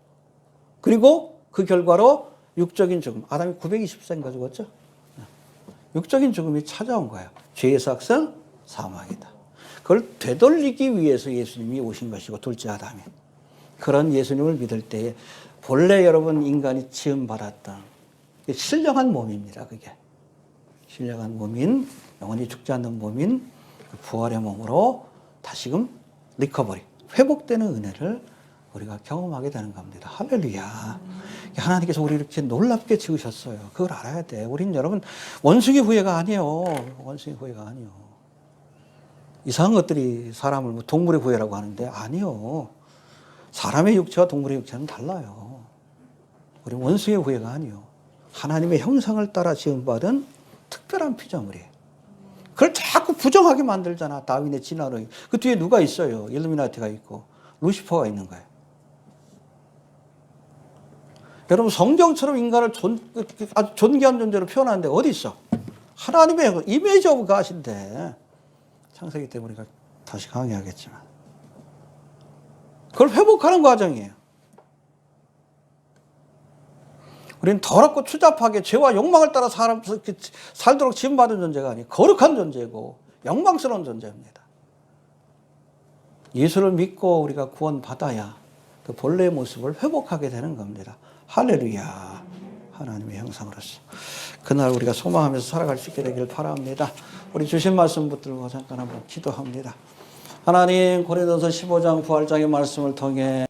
그리고 그 결과로 육적인 죽음, 아담이 920세인가 죽었죠? 육적인 죽음이 찾아온 거예요. 죄의 삭성, 사망이다. 그걸 되돌리기 위해서 예수님이 오신 것이고, 둘째 아담이. 그런 예수님을 믿을 때에 본래 여러분 인간이 지음받았던 신령한 몸입니다. 그게. 신령한 몸인, 영원히 죽지 않는 몸인 부활의 몸으로 다시금 리커버리, 회복되는 은혜를 우리가 경험하게 되는 겁니다. 할렐루야. 하나님께서 우리 이렇게 놀랍게 지으셨어요. 그걸 알아야 돼. 우린 여러분 원숭이 후예가 아니에요. 원숭이 후예가 아니에요. 이상한 것들이 사람을 뭐 동물의 후예라고 하는데 아니요. 사람의 육체와 동물의 육체는 달라요. 우리 원숭이 후예가 아니에요. 하나님의 형상을 따라 지음받은 특별한 피조물이에요. 그걸 자꾸 부정하게 만들잖아. 다윈의 진화로. 그 뒤에 누가 있어요? 일루미나티가 있고 루시퍼가 있는 거예요. 여러분 성경처럼 인간을 아주 존귀한 존재로 표현하는데 어디 있어? 하나님의 이미지 오브 갓인데 창세기 때 우리가 다시 강의하겠지만 그걸 회복하는 과정이에요. 우리는 더럽고 추잡하게 죄와 욕망을 따라 살도록 지음받은 존재가 아니에요. 거룩한 존재고 영광스러운 존재입니다. 예수를 믿고 우리가 구원받아야 그 본래의 모습을 회복하게 되는 겁니다. 할렐루야. 하나님의 형상으로서. 그날 우리가 소망하면서 살아갈 수 있게 되길 바랍니다. 우리 주신 말씀 붙들고 잠깐 한번 기도합니다. 하나님, 고린도서 15장 부활장의 말씀을 통해